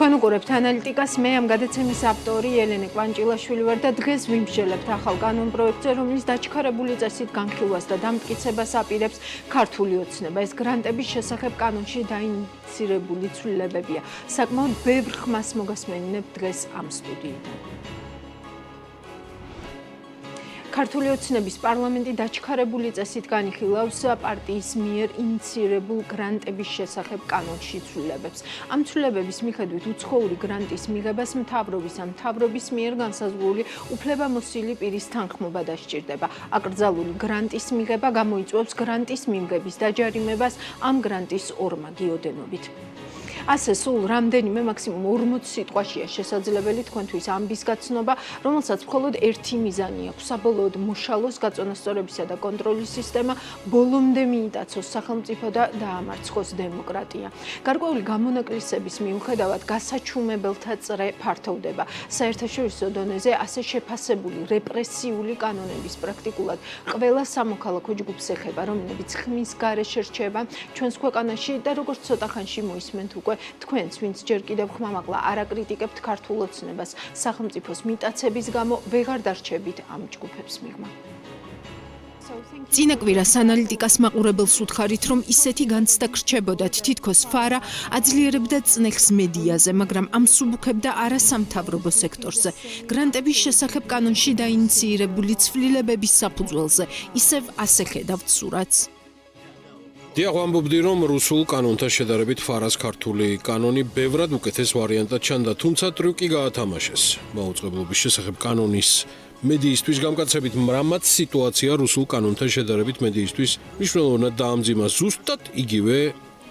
თქვენ უყურებთ ანალიტიკას, მე ამ გადაცემის ავტორი ელენე კვანჭილაშვილი ვარ და დღეს ვიმსჯელებთ ახალ კანონ პროექტზე, რომლის დაჩქარებული წესით განხილვას და დამტკიცებას აპირებს ქართული ოცნება. ეს გრანტების შესახებ კანონში დაინიცირებული ცვლილებებია. საკმაოდ ბევრ ხმას მოგასმენინებთ დღეს ამ სტუდიიდან. ქართული ოცნების პარლამენტი დაჩქარებული წესით განიხილავს პარტიის მიერ ინიცირებულ გრანტების შესახებ კანონში ცვლილებებს. ამ ცვლილებების მიხედვით უცხოური გრანტის მიღებას მთავრობის ან მთავრობის მიერ განსაზღვრული უფლებამოსილი პირის თანხმობა დასჭირდება. აკრძალული გრანტის მიღება გამოიწვევს გრანტის მიმღების დაჯარიმებას ამ გრანტის ორმაგი ოდენობით. ასე სულ რამდენიმე მაქსიმუმ 40 სიტყვაშია შესაძლებელი თქვენთვის ამბის გაცნობა, რომელსაც მხოლოდ ერთი მიზანი აქვს: საბოლოოდ მოშალოს გაწონასწორებისა და კონტროლის სისტემა, ბოლომდე მიიტაცოს სახელმწიფო და დაამარცხოს დემოკრატია. გარკვეული გამონაკლისების მიუხედავად გასაჩუმებელთა წრე ფართოვდება. საერთაშორისო დონეზე ასე შეფასებული რეპრესიული კანონების პრაქტიკულად ყველა სამოქალაქო ჯგუფს ეხება, რომლებიც ხმის გარეშე რჩება ჩვენს ქვეყანაში და როგორც ცოტა ხანში მოისმენთ უკვე თქვენც, ვინც ჯერ კიდევ ხმამაღლა არ აკრიტიკებთ ქართულ ოცნებას, სახელმწიფოს მიტაცების გამო ვეღარ დარჩებით ამ ჯგუფებს მიღმა. წინა კვირას ანალიტიკას მაყურებელს უთხარით, რომ ისეთი განცდა გრჩებოდათ, თითქოს ფარა აძლიერებდა წნეხს მედიაზე, მაგრამ ამსუბუქებდა არასამთავრობო სექტორზე. გრანტების შესახებ კანონში დაინიცირებული ცვლილებების საფუძველზე ისევ ასე ხედავთ სურათს. დიახ, ვამბობდი, რომ რუსულ კანონთან შედარებით ფარას ქართული კანონი ბევრად უკეთეს ვარიანტად ჩანდა, თუმცა ტრიუკი გაათამაშეს. მაუწყებლობის შესახებ კანონის მედიისთვის გამკაცებით მრამაც სიტუაცია რუსულ კანონთან შედარებით მედიისთვის მნიშვნელოვნად დაამძიმა. ზუსტად იგივე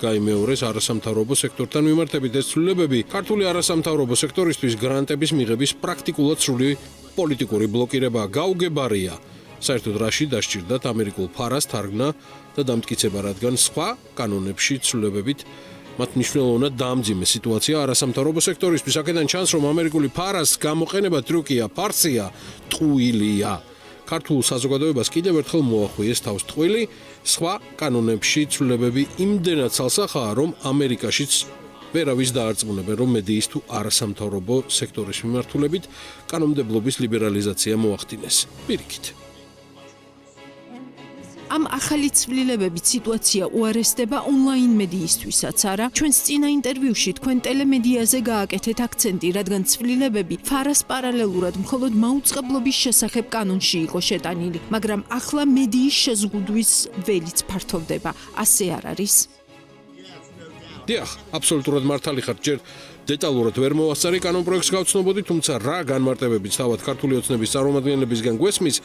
გაიმეორეს არასამთავრობო სექტორთან მიმართებით. ეს ცვლილებები ქართული არასამთავრობო სექტორისთვის გრანტების მიღების პრაქტიკულად სრული პოლიტიკური ბლოკირება გაუგებარია. საერთოდ რაში დასჭირდათ ამერიკულ ფარას თარგმნა და დამტკიცება, რადგან სხვა კანონებში ცვლილებებით მათ მნიშვნელოვნად დაამძიმეს სიტუაცია არასამთავრობო სექტორისთვის. აქედან ჩანს, რომ ამერიკული ფარას გამოყენება ტრიუკია, ფარსია, ტყუილია. ქართულ საზოგადოებას კიდევ ერთხელ მოახვიეს თავს ტყვილი. სხვა კანონებში ცვლილებები იმდენად ცალსახაა, რომ ამერიკაშიც ვერავის დაარწმუნებენ, რომ მედიის თუ არასამთავრობო სექტორის მიმართულებით კანონმდებლობის ლიბერალიზაცია მოახდინეს. პირიქით. ამ ახალი ცვლილებებით სიტუაცია უარესდება ონლაინ მედიისთვისაც არა. ჩვენს წინა ინტერვიუში თქვენ ტელემედიაზე გააკეთეთ აქცენტი, რადგან ცვლილებები ფარას პარალელურად მხოლოდ მაუწყებლობის შესახებ კანონში იყო შეტანილი, მაგრამ ახლა მედიის შეზღუდვის ველიც ფართოვდება. ასე არ არის? დიახ, აბსოლუტურად მართალი ხართ. ჯერ დეტალურად ვერ მოვასწარი კანონ პროექტს გავცნობოდი, თუმცა რა განმარტებებიც თავად ქართული ოცნების წარმომადგენლებისგან გვესმის,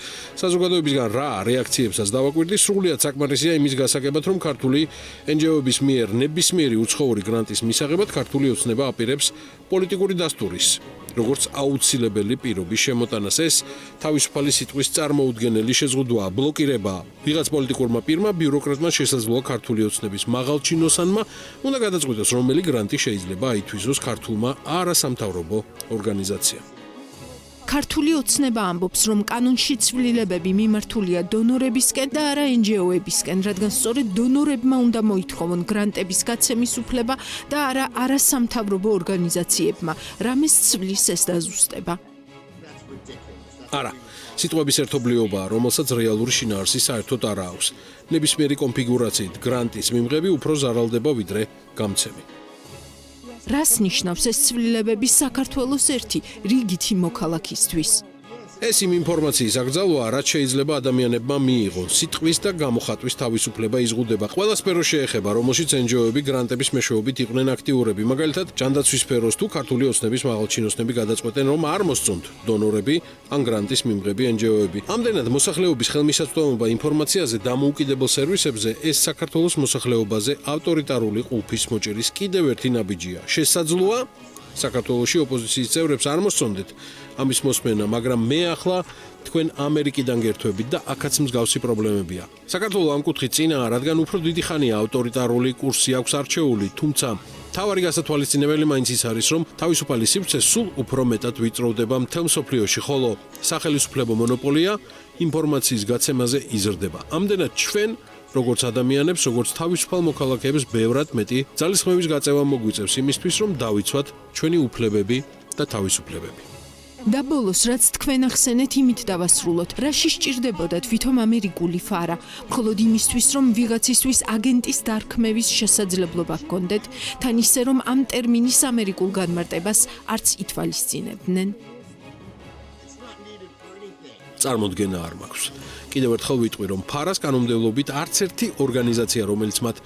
საზოგადოებისგან რა რეაქციებსაც დავაკვირდი, სრულიად საკმარისია იმის გასაგებად, რომ ქართული NGO-ების მიერ ნებისმიერი უცხოური გრანტის მისაღებად ქართული ოცნება აპირებს პოლიტიკური დასტურის, როგორც აუცილებელი პირობის შემოტანას. ეს თავისუფალი სიტყვის წარმოუდგენელი შეზღუდვაა, ბლოკირება. ვიღაც პოლიტიკურმა პირმა, ბიუროკრატმა შესაძლოა ქართული ოცნების მაღალჩინოსანმა უნდა გადაწყვიტოს, რომელი გრანტი შეიძლება აითვისოს ქართულმა არასამთავრობო ორგანიზაციამ. ქართული ოცნება ამბობს, რომ კანონში ცვლილებები მიმართულია დონორებისკენ და არა NGO-ებისკენ, რადგან სწორედ დონორებმა უნდა მოითხოვონ გრანტების გაცემის უფლება და არა არასამთავრობო ორგანიზაციებმა. რამეს ცვლის ეს დაზუსტება? არა, სიტყვების ერთობლიობაა, რომელსაც რეალური შინაარსი საერთოდ არ აქვს. ნებისმიერი კონფიგურაციით გრანტის მიმღები უფრო ზარალდება ვიდრე გამცემი. რას ნიშნავს ეს ცვლილებები საქართველოს ერთი რიგითი მოქალაქისთვის? ეს იმ ინფორმაციის აკრძალვაა, რაც შეიძლება ადამიანებმა მიიღონ. სიტყვის და გამოხატვის თავისუფლება იზღუდება. ყველა სფერო შეეხება, რომელშიც NGO-ები გრანტების მეშვეობით იყვნენ აქტიურები. მაგალითად, ჯანდაცვის სფეროს თუ ქართული ოცნების მაღალჩინოსნები გადაწყვეტენ, რომ არ მოსწონთ დონორები ან გრანტის მიმღები NGO-ები. ამდენად მოსახლეობის ხელმისაწვდომობა ინფორმაციაზე დამოუკიდებელ სერვისებზე ეს საქართველოს მოსახლეობაზე ავტორიტარული ყულფის მოჭერის კიდევ ერთი ნაბიჯია. შესაძლოა საქართველოში ოპოზიციის წევრებს არ მოსწონდეთ ამის მოსმენა, მაგრამ მე ახლა თქვენ ამერიკიდან გერთვებით და აქაც მსგავსი პრობლემებია. საქართველო ამ კუთხით წინაა, რადგან უფრო დიდი ხანია ავტორიტარული კურსი აქვს არჩეული, თუმცა თავარი გასათვალისწინებელი მაინც ის არის, რომ თავისუფალი სივრცე სულ უფრო მეტად ვიწროვდება მთელ მსოფლიოში, ხოლო სახელისუფლებო მონოპოლია ინფორმაციის გაცემაზე იზრდება. ამდენად ჩვენ როგორც ადამიანებს, როგორც თავისუფალ მოქალაქეებს ბევრად მეტი ძალისხმევის გაწევა მოგვიწევს იმისთვის, რომ დავიცვათ ჩვენი უფლებები და თავისუფლებები. და ბოლოს, რაც თქვენ ახსენეთ, იმით დავასრულოთ, რაში სჭირდებოდა თვითონ ამერიკული ფარა, მხოლოდ იმისთვის, რომ ვიღაცისთვის აგენტის დარქმევის შესაძლებლობა ჰქონდეთ, თან ისე, რომ ამ ტერმინის ამერიკულ განმარტებას არც ითვალისწინებდნენ. წარმოდგენა არ მაქვს. კიდევ ერთხელ ვიტყვი, რომ ფარას კანონმდებლობით არც ერთი ორგანიზაცია, რომელიც მათ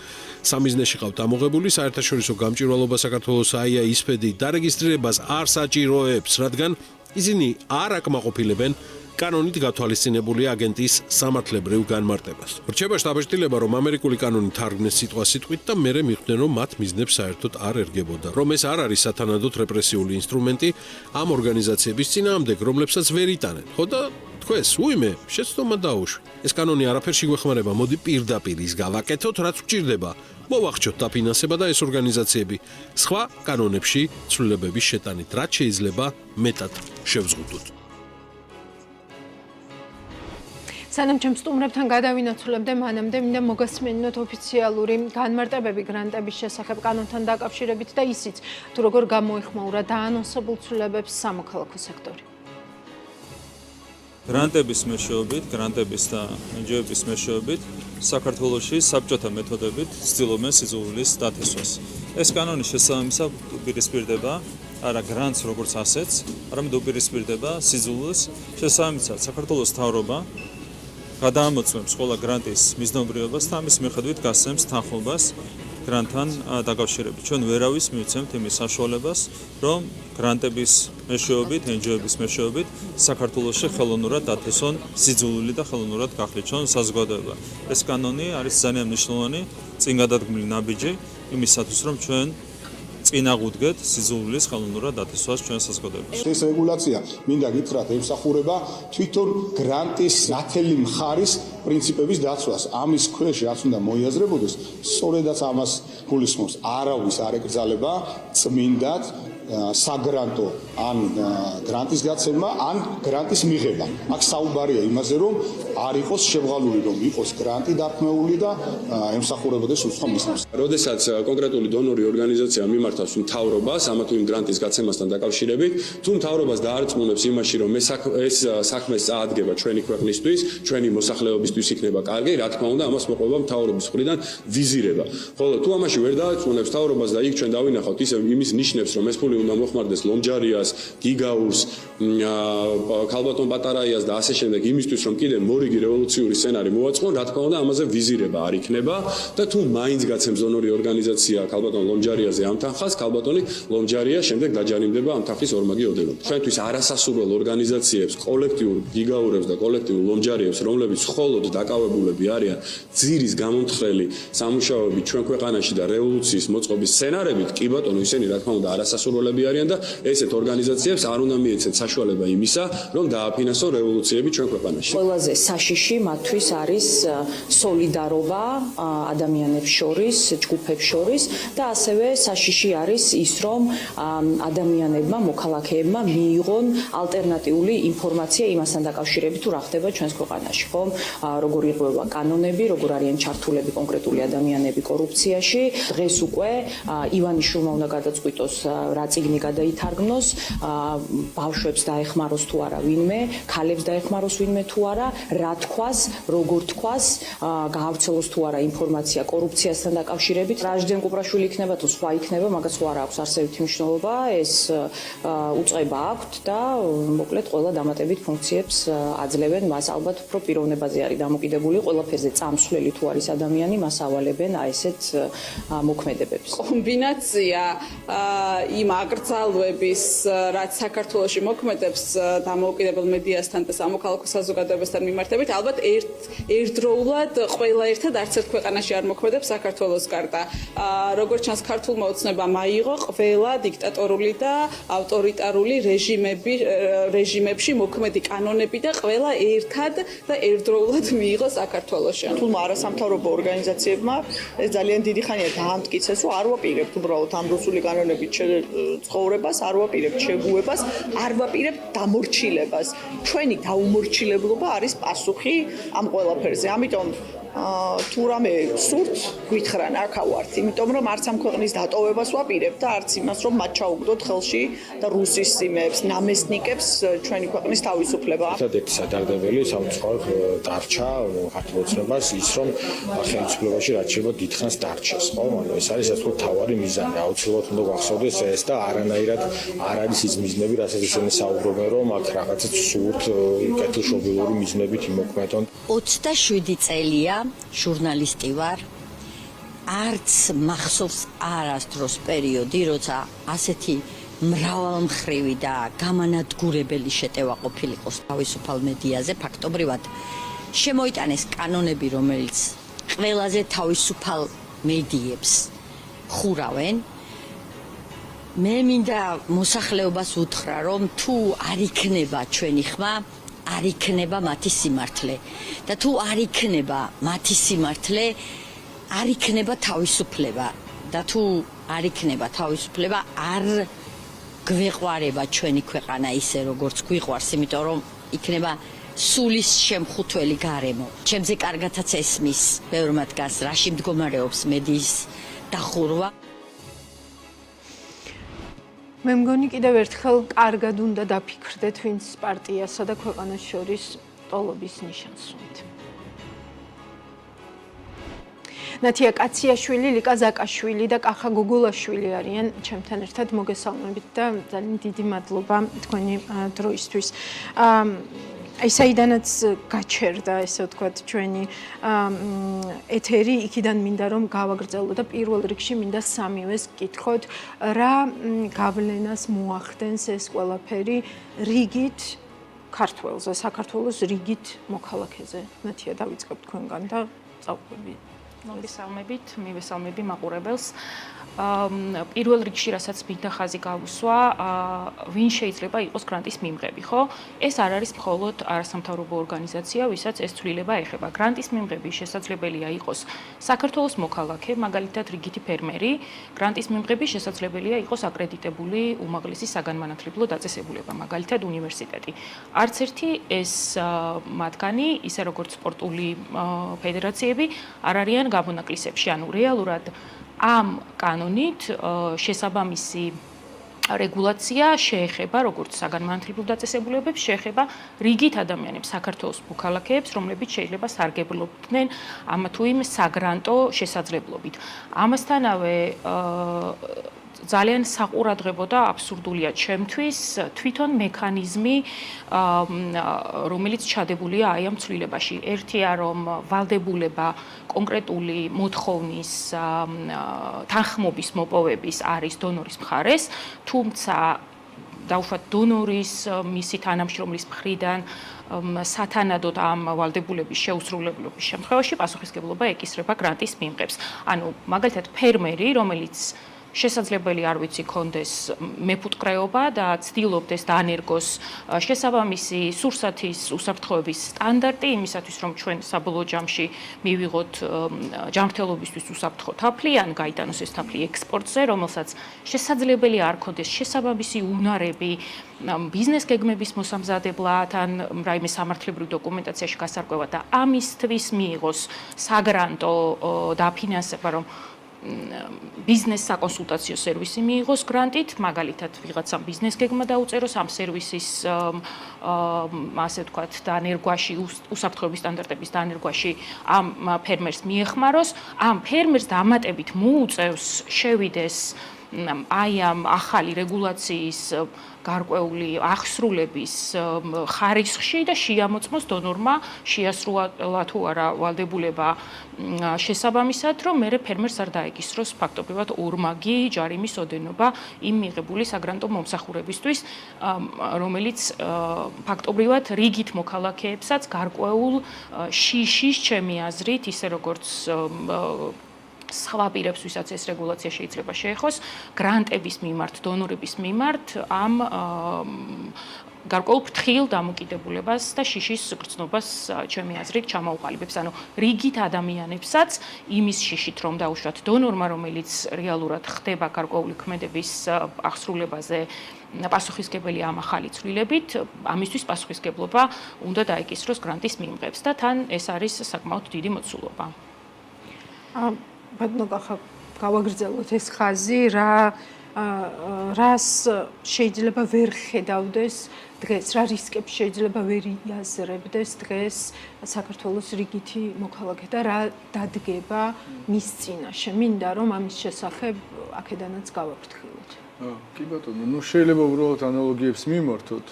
სამიზნეში ყავთ ამოღებული, საერთაშორისო გამჭვირვალობა საქართველოს აია ისფედი დარეგისტრირებას არ საჭიროებს, რადგან ისინი არ აკმაყოფილებენ კანონით გათვალისწინებული აგენტის სამართლებრივ განმარტებას. რჩება შტაბ-შტილება, რომ ამერიკული კანონი თარგმნეს სიტყვა-სიტყვით და მერე მიხვდნენ, რომ მათ მიზნებს საერთოდ არ ერგებოდა, რომ ეს არ არის სათანადოდ რეპრესიული ინსტრუმენტი ამ ორგანიზაციების წინააღმდეგ, რომლებსაც ვერ იტანენ. ხო და თქვენს, უიმე, შეცდომა დაუშვი. ეს კანონი არაფერში გვეხმარება, მოდი პირდაპირ ის გავაკეთოთ, რაც გვჭირდება. მოვახჩოთ დაფინანსება და ეს ორგანიზაციები სხვა კანონებში ცვლილებების შეტანით, რაც შეიძლება მეტად შევზღუდოთ. სანამ ჩემ სტუმრებთან გადავინაცვლებდე, მანამდე მინდა მოგასმენინოთ ოფიციალური განმარტებები გრანტების შესახებ კანონთან დაკავშირებით და ისიც, თუ როგორ გამოეხმაურა დაანონსებულ ცვლილებებს სამოქალაქო სექტორი. გრანტების მეშვეობით, გრანტების და NGO-ების მეშვეობით საქართველოში საბჭოთა მეთოდებით ცდილობენ სიძულვილის დათესვას. ეს კანონი შესაბამისად უპირისპირდება არა გრანტს როგორც ასეთს, არამედ უპირისპირდება სიძულვილს. შესაბამისად საქართველოს მთავრობა გადაამოწმებს ყველა გრანტის მიზნობრიობას და ამის მიხედვით გასცემს თანხმობას გრანტთან დაკავშირებით. ჩვენ ვერავის მივცემთ იმის საშუალებას, რომ გრანტების მეშვეობით, NGO-ების მეშვეობით საქართველოში ხელოვნურად დათესონ სიძულვილი და ხელოვნურად გახლიჩონ საზოგადოება. ეს კანონი არის ძალიან მნიშვნელოვანი წინ გადადგმული ნაბიჯი იმისათვის, რომ ჩვენ წინ აღუდგეთ სიძულვილის ხელოვნურად დათესვას ჩვენ საზოგადოებაში. ეს რეგულაცია მინდა გითხრათ ემსახურება თვითონ გრანტის ნათელი მხარის პრინციპების დაცვას. ამის ქვეშ რაც უნდა მოიაზრებოდეს, სწორედაც ამას გულისხმობს. არავის არ ეკრძალება წმინდად საგრანტო ან გრანტის გაცემა ან გრანტის მიღება. აქ საუბარია იმაზე, რომ არ იყოს შეღალული, რომ იყოს გრანტი დარქმეული და ემსახურებოდეს უცხო მიზნებს. როდესაც კონკრეტული დონორი ორგანიზაცია მიმართავს მთავრობას ამა თუ იმ გრანტის გაცემასთან დაკავშირებით, თუ მთავრობას დაარწმუნებს იმაში, რომ ეს საქმე წაადგება ჩვენი ქვეყნისთვის, ჩვენი მოსახლეობისთვის იქნება კარგი, რა თქმა უნდა, ამას მოყვება მთავრობის მხრიდან ვიზირება. ხოლო თუ ამაში ვერ დაარწმუნებს მთავრობას და იქ ჩვენ დავინახავთ ისე იმის ნიშნებს, რომ ეს ფული უნდა მოხმარდეს ლომჯარიას, გიგაურს, ქალბატონ პატარაიას და ასე შემდეგ, იმისთვის რომ კიდე მორიგი რევოლუციური სცენარი მოაწყონ, რა თქმა უნდა, ამაზე ვიზირება არ იქნება და თუ მაინც გაცემს დონორი ორგანიზაცია ქალბატონ ლომჯარიაზე ამ თანხას, ქალბატონი ლომჯარია შემდეგ დაჯარიმდება ამ თანხის ორმაგი ოდენობით. ჩვენთვის არასასურველ ორგანიზაციებს, კოლექტიურ გიგაურებს და კოლექტიურ ლომჯარიებს, რომლებიც მხოლოდ დაკავებულები არიან ძირის გამომთხრელი სამუშაოებით ჩვენ ქვეყანაში და რევოლუციის მოწყობის სცენარებით, კი ბატონო, ისინი რა თქმა უნდა არასასურველები არიან და ესეთ ორგანიზაციებს არ უნდა მიეცეთ საშუალება იმისა, რომ დააფინანსონ რევოლუციები ჩვენ ქვეყანაში. ყველაზე საშიში მათთვის არის სოლიდარობა ადამიანებს შორის, ჯგუფებს შორის და ასევე საშიში არის ის, რომ ადამიანებმა, მოქალაქეებმა მიიღონ ალტერნატიული ინფორმაცია იმასთან დაკავშირებით, თუ რა ხდება ჩვენს ქვეყანაში, ხო? როგორ ირღვევა კანონები, როგორ არიან ჩართულები კონკრეტული ადამიანები კორუფციაში. დღეს უკვე ივანიშვილმა უნდა გადაწყვიტოს რა წიგნი გადაითარგმნოს, ბავშვებს დაეხმაროს თუ არა ვინმე, ქალებს დაეხმაროს ვინმე თუ არა, რა თქვას, როგორ თქვას, გაავრცელოს თუ არა ინფორმაცია კორუფციასთან დაკავშირებით. რაჟდენ კუპრაშვილი იქნება თუ სხვა იქნება, მაგას სხვა არ აქვს არსებითი მნიშვნელობა, ეს უწყება აქვთ და მოკლედ ყველა დამატებით ფუნქციებს აძლევენ, მას ალბათ უფრო პიროვნებაზე არის დამოკიდებული, ყველაფერზე წამსვლელი თუ არის ადამიანი, მას ავალებენ აი ესეთ მოქმედებებს. კომბინაცია იმ აკრძალვების, რაც საქართველოში მოქმედებს დამოუკიდებელ მედიასთან და სამოქალაქო საზოგადოებასთან მიმართებით, ალბათ ერთდროულად ყველა ერთად არც ერთ ქვეყანაში არ მოქმედებს საქართველოს კარტა. როგორც ჩანს, ქართულმა ოცნებამ აიღო ყველა დიქტატორული და ავტორიტარული რეჟიმებში მოქმედი კანონები და ყველა ერთად და ერთდროულად მიიღო საქართველოში. თულმა არასამთავრობო ორგანიზაციებმა ეს ძალიან დიდი ხანია დაამტკიცეს, რომ არ ვაპირებთ უბრალოდ ამ რუსული კანონებით ცხოვრებას, არ ვაპირებთ შეგუებას, არ ვაპირებთ დამორჩილებას. ჩვენი დაუმორჩილებლობა არის პასუხი ამ ყველაფერზე. ამიტომ თუ რამე სურთ გვითხრან აქა ვართ, იმიტომ რომ არც ამ ქვეყნის დატოვებას ვაპირებ და არც იმას რომ მათ ჩაუგდოთ ხელში და რუსის იმებს, ნამესნიკებს ჩვენი ქვეყნის თავისუფლება. ერთადერთი სადარდებელი სამწუხაროდ დარჩა ქართულოცნებას ის რომ ხელისუფლებაში რაც შეიძლება დიდხანს დარჩეს, ხო? ანუ ეს არის ასე ვთქვათ თავარი მიზანი, აუცილებლად უნდა გახსოვდეს ეს და არანაირად არ არის ის მიზნები, რასაც ისინი საუბრობენ, რომ აქ რაღაცა სურთ კეთილშობილური მიზნებით იმოქმედონ. 27 წელია ჟურნალისტი ვარ. არც მახსოვს არასდროს პერიოდი, როცა ასეთი მრავალმხრივი და გამანადგურებელი შეტევა ყოფილიყოს თავისუფალ მედიაზე, ფაქტობრივად შემოიტანეს კანონები, რომელიც ყველაზე თავისუფალ მედიებს ხურავენ. მე მინდა მოსახლეობას უთხრა, რომ თუ არ იქნება ჩვენი ხმა, არ იქნება მათი სიმართლე და თუ არ იქნება მათი სიმართლე, არ იქნება თავისუფლება და თუ არ იქნება თავისუფლება, არ გვეყვარება ჩვენი ქვეყანა ისე როგორც გვიყვარს, იმიტომ რომ იქნება სულის შემხუთველი გარემო. ჩემზე კარგათაც ესმის ბევრ მათგანს, რაში მდგომარეობს მედიის დახურვა. მე მგონი კიდევ ერთხელ კარგად უნდა დაფიქრდეთ, ვინც პარტიასა და ქვეყანას შორის ტოლობის ნიშანს სვამთ. ნათია კაციაშვილი, ლიკა ზაკაშვილი და კახა გოგოლაშვილი არიან ჩემთან ერთად, მოგესალმებით და ძალიან დიდი მადლობა თქვენი დროისთვის. აი საიდანაც გაჩერდა, ესე ვთქვათ, ჩვენი ეთერი, იქიდან მინდა რომ გავაგრძელო და პირველ რიგში მინდა სამივეს გკითხოთ, რა გავლენას მოახდენს ეს ყველაფერი რიგით ქართველზე, საქართველოს რიგით მოქალაქეზე. ნათია, დავიწყებ თქვენგან და წავყვები. მოგესალმებით, მივესალმები მაყურებელს. პირველ რიგში, რასაც მინდა ხაზი გავუსვა, ვინ შეიძლება იყოს გრანტის მიმღები, ხო? ეს არ არის მხოლოდ არასამთავრობო ორგანიზაცია, ვისაც ეს ცვლილება ეხება. გრანტის მიმღები შესაძლებელია იყოს საქართველოს მოქალაქე, მაგალითად რიგითი ფერმერი, გრანტის მიმღები შესაძლებელია იყოს აკრედიტებული უმაღლესი საგანმანათლებლო დაწესებულება, მაგალითად უნივერსიტეტი. არც ერთი ეს მათგანი, ისე როგორც სპორტული ფედერაციები, არ არიან გამონაკლისებში, ანუ რეალურად ამ კანონით შესაბამისი რეგულაცია შეეხება როგორც საგანმანათლებლო დაწესებულებებს, შეეხება რიგით ადამიანებს, საქართველოს მოქალაქეებს, რომლებიც შეიძლება სარგებლობდნენ ამ თუ იმ საგრანტო შესაძლებლობით. ამასთანავე ძალიან საყურადღებო და აბსურდულია ჩემთვის თვითონ მექანიზმი, რომელიც ჩადებულია აი ამ ცვლილებაში. ერთია რომ ვალდებულება კონკრეტული მოთხოვნის თანხმობის მოპოვების არის დონორის მხარეს, თუმცა დაუშვათ დონორის მისი თანამშრომლის მხრიდან სათანადოდ ამ ვალდებულების შეუსრულებლობის შემთხვევაში პასუხისმგებლობა ეკისრება გრანტის მიმღებს. ანუ მაგალითად ფერმერი, რომელიც შესაძლებელი არ ვიცი კონდეს მეფუტკრეობა და ცდილობდეს დაანერგოს შესაბამისი სურსათის უსაფრთხოების სტანდარტი იმისათვის რომ ჩვენ საბოლოო ჯამში მივიღოთ ჯანმრთელობისთვის უსაფრთხო თაფლი ან გაიტანოს ეს თაფლი ექსპორტზე, რომელსაც შესაძლებელი არ კონდეს შესაბამისი უნარები ბიზნეს გეგმების მოსამზადებლად ან რაიმე სამართლებრივ დოკუმენტაციაში გასარკვევად და ამისთვის მიიღოს საგრანტო დაფინანსება, რომ ბიზნეს საკონსულტაციო სერვისი მიიღოს გრანტით, მაგალითად ვიღაცამ ბიზნეს გეგმა დაუწეროს ამ სერვისის ასე ვთქვათ დანერგვაში, უსაფრთხოების სტანდარტების დანერგვაში ამ ფერმერს მიეხმაროს, ამ ფერმერს დამატებით მოუწევს შევიდეს აი ამ ახალი რეგულაციის გარკვეული აღსრულების ხარისხში და შეამოწმოს დონორმა შეასრულა თუ არა ვალდებულება შესაბამისად, რომ მერე ფერმერს არ დაეკისროს ფაქტობრივად ორმაგი ჯარიმის ოდენობა იმ მიღებული საგრანტო მომსახურებისთვის, რომელიც ფაქტობრივად რიგით მოქალაქეებსაც გარკვეულ შიშის ჩემი აზრით, ისე როგორც სხვა პირებს, ვისაც ეს რეგულაცია შეიძლება შეეხოს, გრანტების მიმართ, დონორების მიმართ ამ გარკვეულ ფრთხილ დამოკიდებულებას და შიშის გრძნობას ჩემი აზრით ჩამოუყალიბებს. ანუ რიგით ადამიანებსაც იმის შიშით რომ დაუშვათ დონორმა, რომელიც რეალურად ხდება გარკვეული ქმედების აღსრულებაზე პასუხისგებელი ამ ახალი ცვლილებით, ამისთვის პასუხისგებლობა უნდა დაეკისროს გრანტის მიმღებს და თან ეს არის საკმაოდ დიდი მოცულობა. ბატონო კახა, გავაგრძელოთ ეს ხაზი, რას შეიძლება ვერ ხედავდეს დღეს, რა რისკებს შეიძლება ვერ იაზრებდეს დღეს საქართველოს რიგითი მოქალაქე და რა დადგება მის წინაშე. მინდა რომ ამის შესახებ აქედანაც გავაფრთხილოთ. კი ბატონო, შეიძლება უბრალოდ ანალოგიებს მიმართოთ.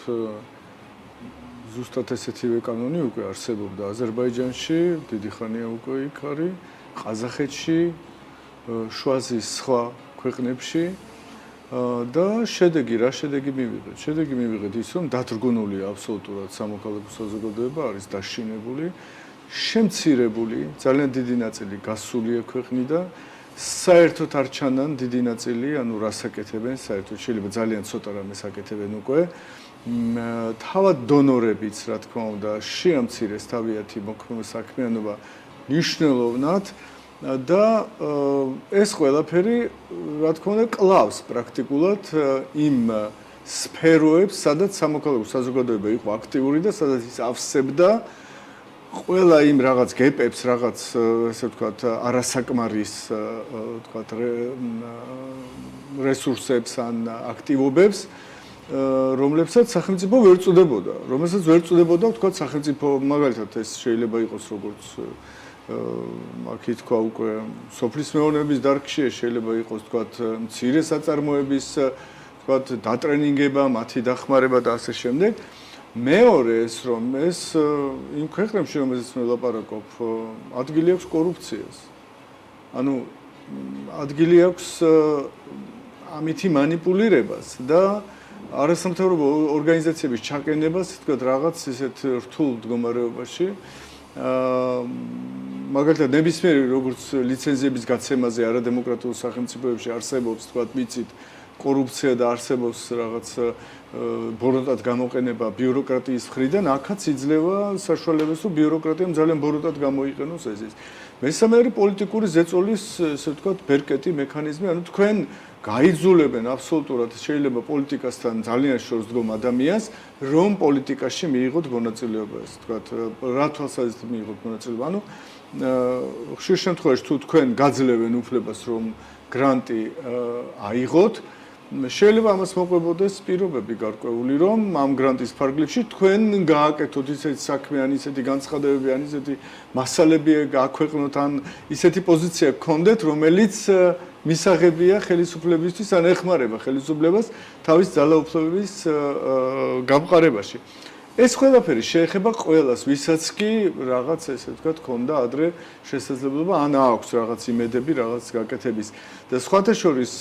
ზუსტად ესეთივე კანონი უკვე არსებობდა აზერბაიჯანში, დიდი ხანია უკვე იქ არის, ყაზახეთში, შუა აზიის სხვა ქვეყნებში და რა შედეგი მივიღეთ? შედეგი მივიღეთ ის, რომ დათრგუნულია აბსოლუტურად სამოქალაქო საზოგადოება, არის დაშინებული, შემცირებული, ძალიან დიდი ნაწილი გასულია ქვეყნიდან. საერთოდ არ ჩანან დიდი ნაწილი, ანუ რას აკეთებენ, საერთოდ შეიძლება ძალიან ცოტა რამეს აკეთებენ უკვე. თავად დონორებიც, რა თქმა უნდა, შეამცირეს თავიანთი საქმიანობა მნიშვნელოვნად და ეს ყველაფერი, რა თქმა უნდა, კლავს პრაქტიკულად იმ სფეროებს, სადაც სამოქალაქო საზოგადოება იყო აქტიური და სადაც ის ავსებდა ყველა იმ რაღაც გეპებს, რაღაც ესე ვთქვათ, არასაკმარის ვთქვათ რესურსებს ან აქტივობებს, რომლებსაც სახელმწიფო ვერ წუდებოდა, ვთქვათ, სახელმწიფო მაგალითად ეს შეიძლება იყოს როგორც აქ ითქვა უკვე სოფლის მეურნეობის დარგში, შეიძლება იყოს ვთქვათ მცირე საწარმოების ვთქვათ დატრენინგება, მათი დახმარება და ასე შემდეგ. მეორე ეს რომ ეს იმ ქვეყნებში რომელზეც მე ვლაპარაკობ, ადგილი აქვს კორუფციას. ანუ ადგილი აქვს ამითი манипуლირებას და არასამთავრობო ორგანიზაციების ჩაყენებას, თქვათ, რაღაც ისეთ რთულ მდგომარეობაში. მაგალითად, ნებისმიერი როგორც ლიცენზიების გაცემაზე არადემოკრატიულ სახელმწიფოებში არსებობს, თქვათ, მიცით კორუფცია და არსებობს რაღაც ბოროტად გამოყენება ბიუროკრატიის მხრიდან, აქაც იძლევა საშუალებას, რომ ბიუროკრატიამ ძალიან ბოროტად გამოიყენოს ეს. მესამე არის პოლიტიკური ზეწოლის, ესე ვთქვათ, ბერკეტი მექანიზმი, ანუ თქვენ გაიძულებენ აბსოლუტურად შეიძლება პოლიტიკასთან ძალიან შორს დგომ ადამიანს, რომ პოლიტიკაში მიიღოთ მონაწილეობა, ესე ვთქვათ, რა თვალსაზრისით მიიღოთ მონაწილეობა. ანუ ხშირ შემთხვევაში თუ თქვენ გაძლევენ უფლებას, რომ გრანტი აიღოთ, შეიძლება ამას მოყვებოდეს პირობები გარკვეული, რომ ამ გრანტის ფარგლებში თქვენ გააკეთოთ ისეთი საქმე, ან ისეთი განცხადებები, ან ისეთი მასალები გააქვეყნოთ, ან ისეთი პოზიცია გქონდეთ, რომელიც მისაღებია ხელისუფლებისთვის, ან ეხმარება ხელისუფლებას თავის ძალაუფლებების გამყარებაში. ეს ყველაფერი შეეხება ყველას, ვისაც კი რაღაც ესე ვთქვათ, ქონდა ადრე შესაძლებლობა, ან აქვს რაღაც იმედები, რაღაც გაკეთების. და სხვათა შორის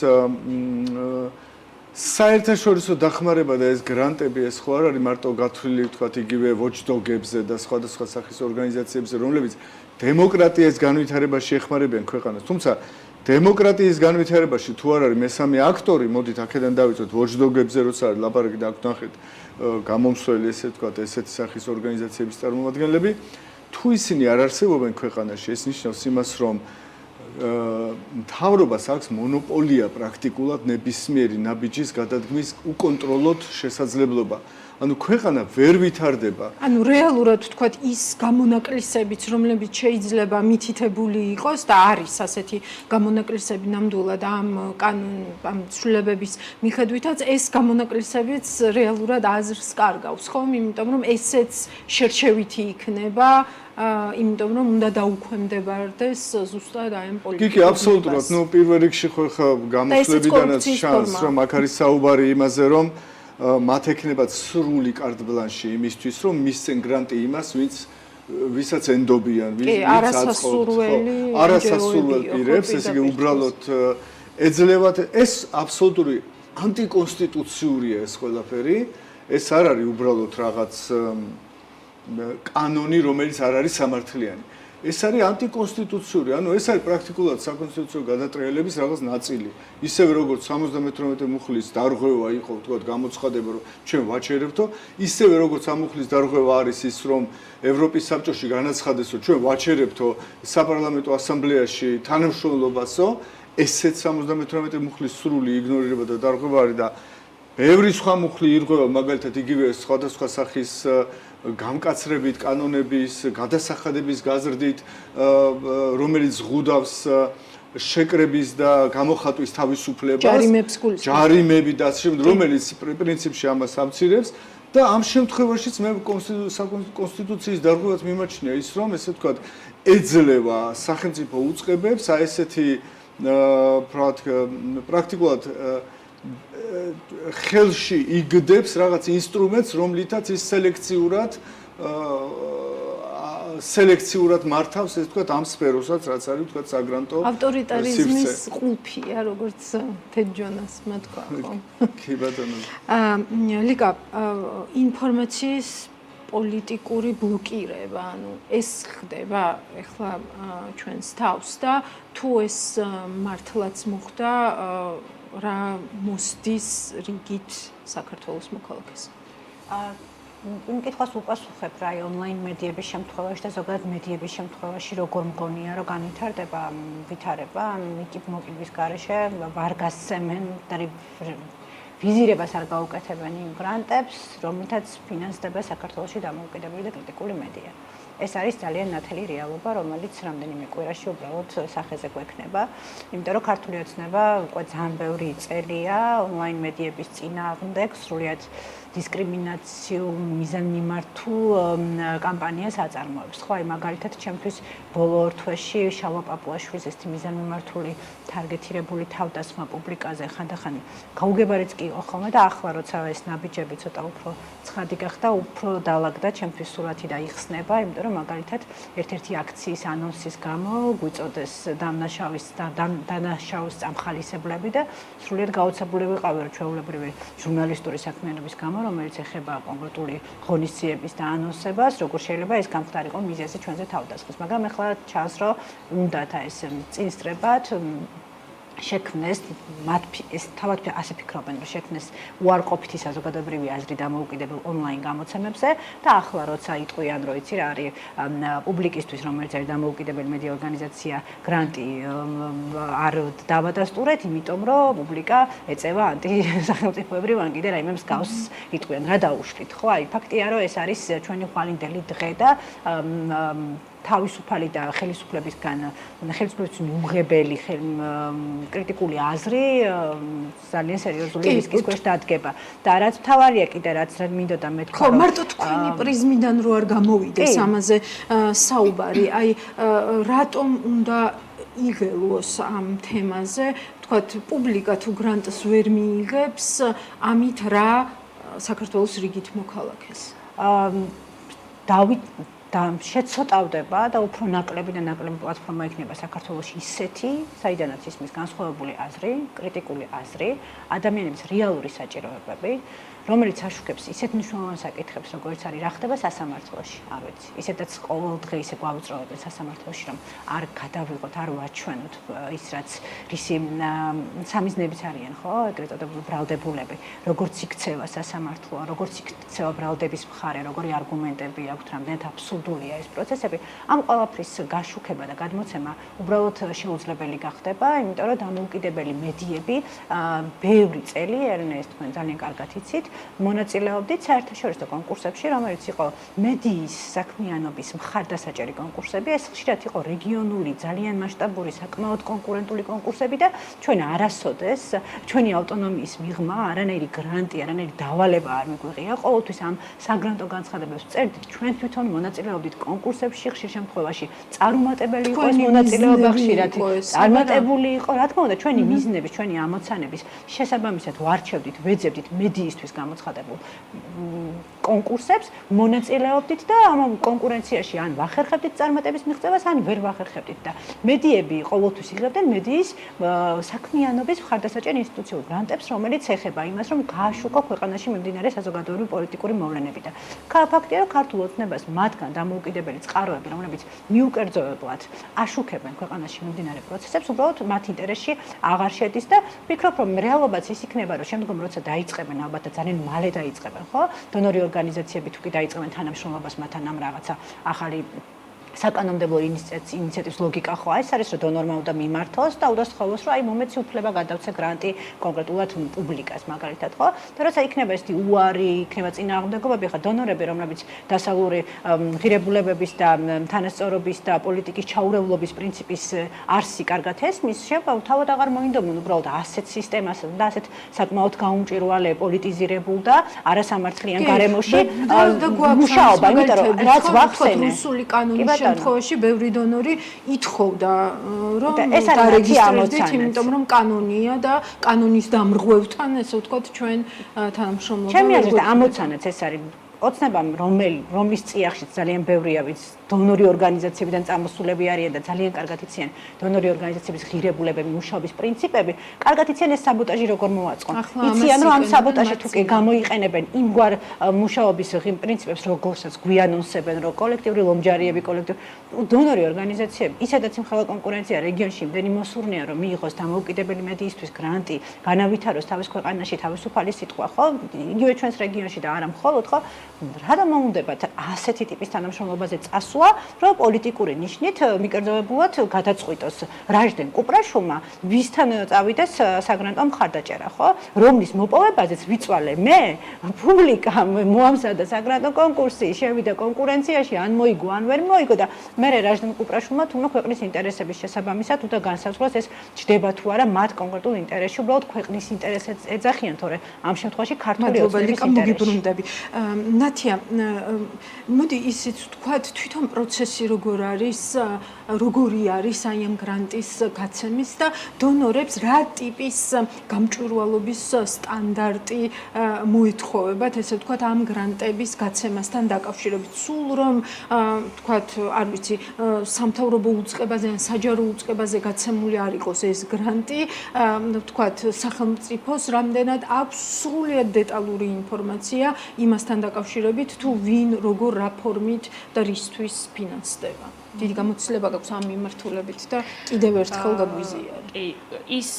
საერთაშორისო დახმარება და ეს გრანტები ეს ხო არ არის მარტო გათვლილი, ვთქვათ, იგივე watchdog-ებზე და სხვადასხვა სახის ორგანიზაციებზე, რომლებიც დემოკრატიის განვითარებაში ეხმარებიან ქვეყანას. თუმცა დემოკრატიის განვითარებაში თუ არ არის მესამე აქტორი, მოდით აქედან დავიწყოთ watchdog-ებზე, როცა არის ლაპარაკი და აქ ნახეთ გამომსვლელი, ესე ვთქვათ, ესეთი სახის ორგანიზაციების წარმომადგენლები, თუ ისინი არ არსებობენ ქვეყანაში, ეს ნიშნავს იმას, რომ მთავრობას აქვს მონოპოლია პრაქტიკულად ნებისმიერი ნაბიჯის გადადგმის უკონტროლოდ შესაძლებლობა. ანუ ქვეყანა ვერ ვითარდება. ანუ რეალურად ვთქვათ, ის გამონაკლისებიც, რომლებიც შეიძლება მითითებული იყოს და არის ასეთი გამონაკლისები ნამდვილად ამ ცვლილებების მიხედვითაც, ეს გამონაკლისებიც რეალურად აზრს კარგავს, ხომ? იმიტომ რომ ესეც შერჩევითი იქნება, იმიტომ რომ უნდა დაუქვემდებარდეს ზუსტად აი ამ პოლიტიკას. კი, აბსოლუტურად. ნუ პირველ რიგში ხო ხა გამოსვლებიდანაც ჩანს, რომ აქ არის საუბარი იმაზე, რომ მათ ექნებათ სრული კარტ-ბლანში იმისთვის, რომ მისცენ გრანტი იმას, ვისაც ენდობიან, ვინც არასასურველ პირებს, ესე იგი უბრალოდ ეძლევათ, ეს აბსოლუტური ანტიკონსტიტუციურია ეს ყველაფერი, ეს არ არის უბრალოდ რაღაც კანონი, რომელიც არ არის სამართლიანი. ეს არის ანტიკონსტიტუციური, ანუ ეს არის პრაქტიკულად საკონსტიტუციო გადატრიალების რაღაც ნაწილი. ისევე როგორც 78 მუხლის დარღვევა იყო, ვთქვათ, გამოცხადება, რომ ჩვენ ვაჩერებთო, ისევე როგორც ამ მუხლის დარღვევა არის ის, რომ ევროპის საბჭოში განაცხადეს, რომ ჩვენ ვაჩერებთო საპარლამენტო ასამბლეაში თანამშრომლობასო, ესეც 78 მუხლის სრული იგნორირება და დარღვევა არის და ბევრი სხვა მუხლი ირღვევა, მაგალითად იგივე სხვადასხვა სახის გამკაცრებით, კანონების, გადასახადების გაზრდით, რომელიც ზღუდავს შეკრების და გამოხატვის თავისუფლებას, ჯარიმები და ასე შემდეგ, რომელიც პრინციპში ამას ამცირებს და ამ შემთხვევაშიც მე კონსტიტუციის დარღვევას მიმაჩნია ის, რომ ესე ვთქვათ, ეძლევა სახელმწიფო უწყებებს აი ესეთი პრაქტიკულად ხელში იგდებს რაღაც ინსტრუმენტს, რომლითაც ის სელექციურად მართავს, ესე ვთქვათ, ამ სფეროსაც, რაც არის ვთქვათ საგრანტო ავტორიტარიზმის ყულფია, როგორც თეჯონასმა თქვა, ხო? კი ბატონო. ლიკა, ინფორმაციის პოლიტიკური ბლოკირება, ანუ ეს ხდება ეხლა ჩვენს თავს და თუ ეს მართლაც მოხდა რა მოსდის რიგით საქართველოს მოქალაქეს? იმ კითხვას უპასუხებ რა ონლაინ მედიების შემთხვევაში და ზოგადად მედიების შემთხვევაში როგორ მგონია რომ განვითარდება ვითარება მოკიდების გარეშე ვარ გასცემენ და ვიზირებას არ გაუკეთებენ იმ გრანტებს რომლითაც ფინანსდება საქართველოში დამოუკიდებელი და კრიტიკული მედია. ეს არის ძალიან ნათელი რეალობა, რომელიც რამდენიმე კვირაში უბრალოდ სახეზე გვექნება, იმიტომ რომ ქართული ოცნება უკვე ძალიან ბევრი წელია ონლაინ მედიების წინააღმდეგ სრულიად დისკრიმინაციულ მიზანმიმართულ კამპანიას აწარმოებს. ხო, აი მაგალითად, ჩემთვის ბოლო ორ თვეში შალვა პაპუაშვილის ეს მიზანმიმართული თარგეტირებული თავდასხმა პუბლიკაზე ხანდახან გაუგებარიც კი იყო ხოლმე და ახლა როცა ეს ნაბიჯები ცოტა უფრო ცხადი გახდა, უფრო დაალაგდა ჩემთვის სურათი და იხსნება, იმიტომ რომ მაგალითად ერთ-ერთი აქციის ანონსის გამო გვიწოდეს დანაშაულის წამხალისებლები და სრულიად გაოცებული ვიყავი რომ ჩვეულებრივი ჟურნალისტური საქმიანობის გამო რომელიც ეხება კონკრეტული ღონისძიების და ანონსებას, როგორ შეიძლება ეს გამხდარიყო მიზეზი ჩვენზე თავდასხმის. მაგრამ ახლა ჩანს, რომ უნდათ ეს წინსწრებად შექმნეს ეს თავად ასე ფიქრობენ, რომ შექმნეს უარყოფითი საზოგადოებრივი აზრი დამოუკიდებელ ონლაინ გამოცემებზე და ახლა როცა იტყვიან, რომ იცი რა არის პუბლიკისთვის, რომელიც არის დამოუკიდებელი მედია ორგანიზაცია, გრანტი არ დავადასტურეთ, იმიტომ რომ პუბლიკა ეწევა ანტისახელმწიფოებრივ ან კიდე რაიმე მსგავს იტყვიან, რა დაუშვით, ხო? აი ფაქტია, რომ ეს არის ჩვენი ხვალინდელი დღე და თავისუფალი და ხელისუფლებისგან უღებელი კრიტიკული აზრი ძალიან სერიოზული რისკის ქვეშ დადგება. და რაც მთავარია კიდე რაც მინდოდა მეთქვა. ხო, მარტო თქვენი პრიზმიდან რო არ გამოვიდეს ამაზე საუბარი, აი რატომ უნდა იღელოს ამ თემაზე, თქვათ, პუბლიკა თუ გრანტს ვერ მიიღებს, ამით რა საქართველოს რიგით მოქალაქეს? და შეცოტავდება და უფრო ნაკლები და ნაკლები პლატფორმა იქნება საქართველოში ისეთი, საიდანაც ისმის განსხვავებული აზრი, კრიტიკული აზრი, ადამიანების რეალური საჭიროებები, რომელიც აშუქებს ისეთ მნიშვნელოვან საკითხებს, როგორც არის რა ხდება სასამართლოში, არ ვიცი. ისედაც ყოველდღე ისე გვაუწყობენ სასამართლოში, რომ არ გადავიღოთ, არ ვაჩვენოთ ის, რაც რისი სამიზნებიც არიან, ხო, ეგრეთ წოდებული ბრალდებულები, როგორც იქცევა სასამართლო, როგორც იქცევა ბრალდების მხარე, როგორი არგუმენტები აქვთ, რამდენად აბსურდულია ეს პროცესები, ამ ყველაფრის გაშუქება და გადმოცემა უბრალოდ შეუძლებელი გახდება, იმიტომ რომ დამოუკიდებელი მედიები ბევრი წელი, ერნესტ თქვენ ძალიან კარგად იცით, მონაწილეობდით საერთაშორისო კონკურსებში, რომელიც იყო მედიის საქმიანობის მხარდასაჭერი კონკურსები, ეს ხშირად იყო რეგიონული, ძალიან მასშტაბური, საკმაოდ კონკურენტული კონკურსები და ჩვენ არასოდეს ჩვენი ავტონომიის მიღმა, არანაირი გრანტი, არანაირი დავალება არ მიგვიღია, ყოველთვის ამ საგრანტო განცხადებებს წერდით, ჩვენ თვითონ მონაწილეობდით კონკურსებში, ხშირ შემთხვევაში წარუმატებელი იყო ეს მონაწილეობა ხშირად, წარმატებული იყო, რა თქმა უნდა, ჩვენი მიზნების, ჩვენი ამოცანების შესაბამისად ვარჩევდით, ვეძებდით მედიისთვის გამოცხადებულ კონკურსებს, მონაწილეობდით და ამ კონკურენციაში ან ვახერხებდით წარმატების მიღწევას, ან ვერ ვახერხებდით და მედიები ყოველთვის იღებდნენ მედიის საქმიანობის მხარდასაჭერ ინსტიტუციურ გრანტებს, რომელიც ეხება იმას, რომ გააშუქო ქვეყანაში მიმდინარე საზოგადოებრივი პოლიტიკური მოვლენები და ფაქტია, რომ ქართულ ოცნებას მათგან დამოუკიდებელი წყაროები, რომლებიც მიუკერძოებლად აშუქებენ ქვეყანაში მიმდინარე პროცესებს, უბრალოდ მათ ინტერესში აღარ შედის და ვფიქრობ, რომ რეალობაც ის იქნება, რომ შემდგომ როცა დაიწყებენ, ალბათ და ძალიან მალე დაიწყებენ, ხო? დონორი ორგანიზაციები თუ კი დაიწყებენ თანამშრომლობას მათთან ამ რაღაცა ახალი საკანონმდებლო ინიციატივის ლოგიკა ხო ეს არის, რომ დონორმა უნდა მიმართოს და უნდა სთხოვოს, რომ აი მომეცი უფლება გადავცე გრანტი კონკრეტულად პუბლიკას მაგალითად, ხო? და როცა იქნება ესეთი უარი, იქნება წინააღმდეგობები, ხა დონორები, რომლებიც დასავლური ღირებულებების და თანასწორობის და პოლიტიკის ჩაურევლობის პრინციპის არსი კარგად ესმის, თავად აღარ მოინდომონ უბრალოდ ასეთ სისტემას და ასეთ საკმაოდ გაუმჭვირვალე პოლიტიზირებულ და არასამართლიან გარემოში მუშაობა, იმიტომ რომ რაც ვახსენე რუსული კანონის შემთხვევაში ბევრი დონორი ითხოვდა რომ ეს არის დარეგისტრირდეთ, იმიტომ რომ კანონია და კანონის დამრღვევთან, ესე ვთქვათ, ჩვენ თანამშრომლობა. ჩემი აზრით ამოცანაც ეს არის ოცნებამ რომლის წიაღშიც ძალიან ბევრია ვინც დონორი ორგანიზაციებიდან წამოსულები არიან და ძალიან კარგად იციან დონორი ორგანიზაციების ღირებულებები, მუშაობის პრინციპები, კარგად იციან ეს საბოტაჟი როგორ მოაწყონ. იციან რომ ამ საბოტაჟი თუ კი გამოიყენებენ იმგვარ მუშაობის პრინციპებს, როგორსაც გვიანონსებენ, რომ კოლექტიური ლომჯარიები, დონორი ორგანიზაციები, ისედაც იმხელა კონკურენცია რეგიონში იმდენი მოსურნეა, რომ მიიღოს დამოუკიდებელი მედიისთვის გრანტი, განავითაროს თავის ქვეყანაში თავისუფალი სიტყვა, ხო? იგივე ჩვენს რეგიონში და არა მხოლოდ, ხო? რა დამოუნდებათ ასეთი ტიპის თანამშრომლობაზე წასვლა, რომ პოლიტიკური ნიშნით მიკერძოებულად გადაწყვიტოს რაჟდენ კუპრაშვილმა ვისთან წავიდეს საგრანტო მხარდაჭერა, ხო? რომლის მოპოვებაზეც ვიწვალე მე, პუბლიკა მოამზადა საგრანტო კონკურსი, შევიდა კონკურენციაში, ან მოიგო, ან ვერ მოიგო და მე რაჟდენ კუპრაშვილმა თუნდაც ქვეყნის ინტერესების შესაბამისად უნდა განსაზღვროს ეს ჩდება თუ არა მათ კონკრეტულ ინტერესში, უბრალოდ ქვეყნის ინტერესებს ეძახიან, თორე ამ შემთხვევაში ქართული ოცნების ინტერესში. ნათია, მოდი ისიც ვთქვათ, თვითონ პროცესი როგორი არის აი ამ გრანტის გაცემის და დონორებს რა ტიპის გამჭვირვალობის სტანდარტი მოეთხოვებათ, ესე ვთქვათ, ამ გრანტების გაცემასთან დაკავშირებით. სულ რომ ვთქვათ, არ ვიცი, სამთავრობო უწყებაზე ან საჯარო უწყებაზე გაცემული არ იყოს ეს გრანტი, ვთქვათ, სახელმწიფოს რამდენად აქვს სრულიად დეტალური ინფორმაცია იმასთან დაკავშირებით, თუ ვინ როგორ რა ფორმით და რისთვის ფინანსდება. დიდი გამოცდილება გაქვს ამ მიმართულებით და კიდევ ერთხელ გაგვიზიარეთ. კი, ის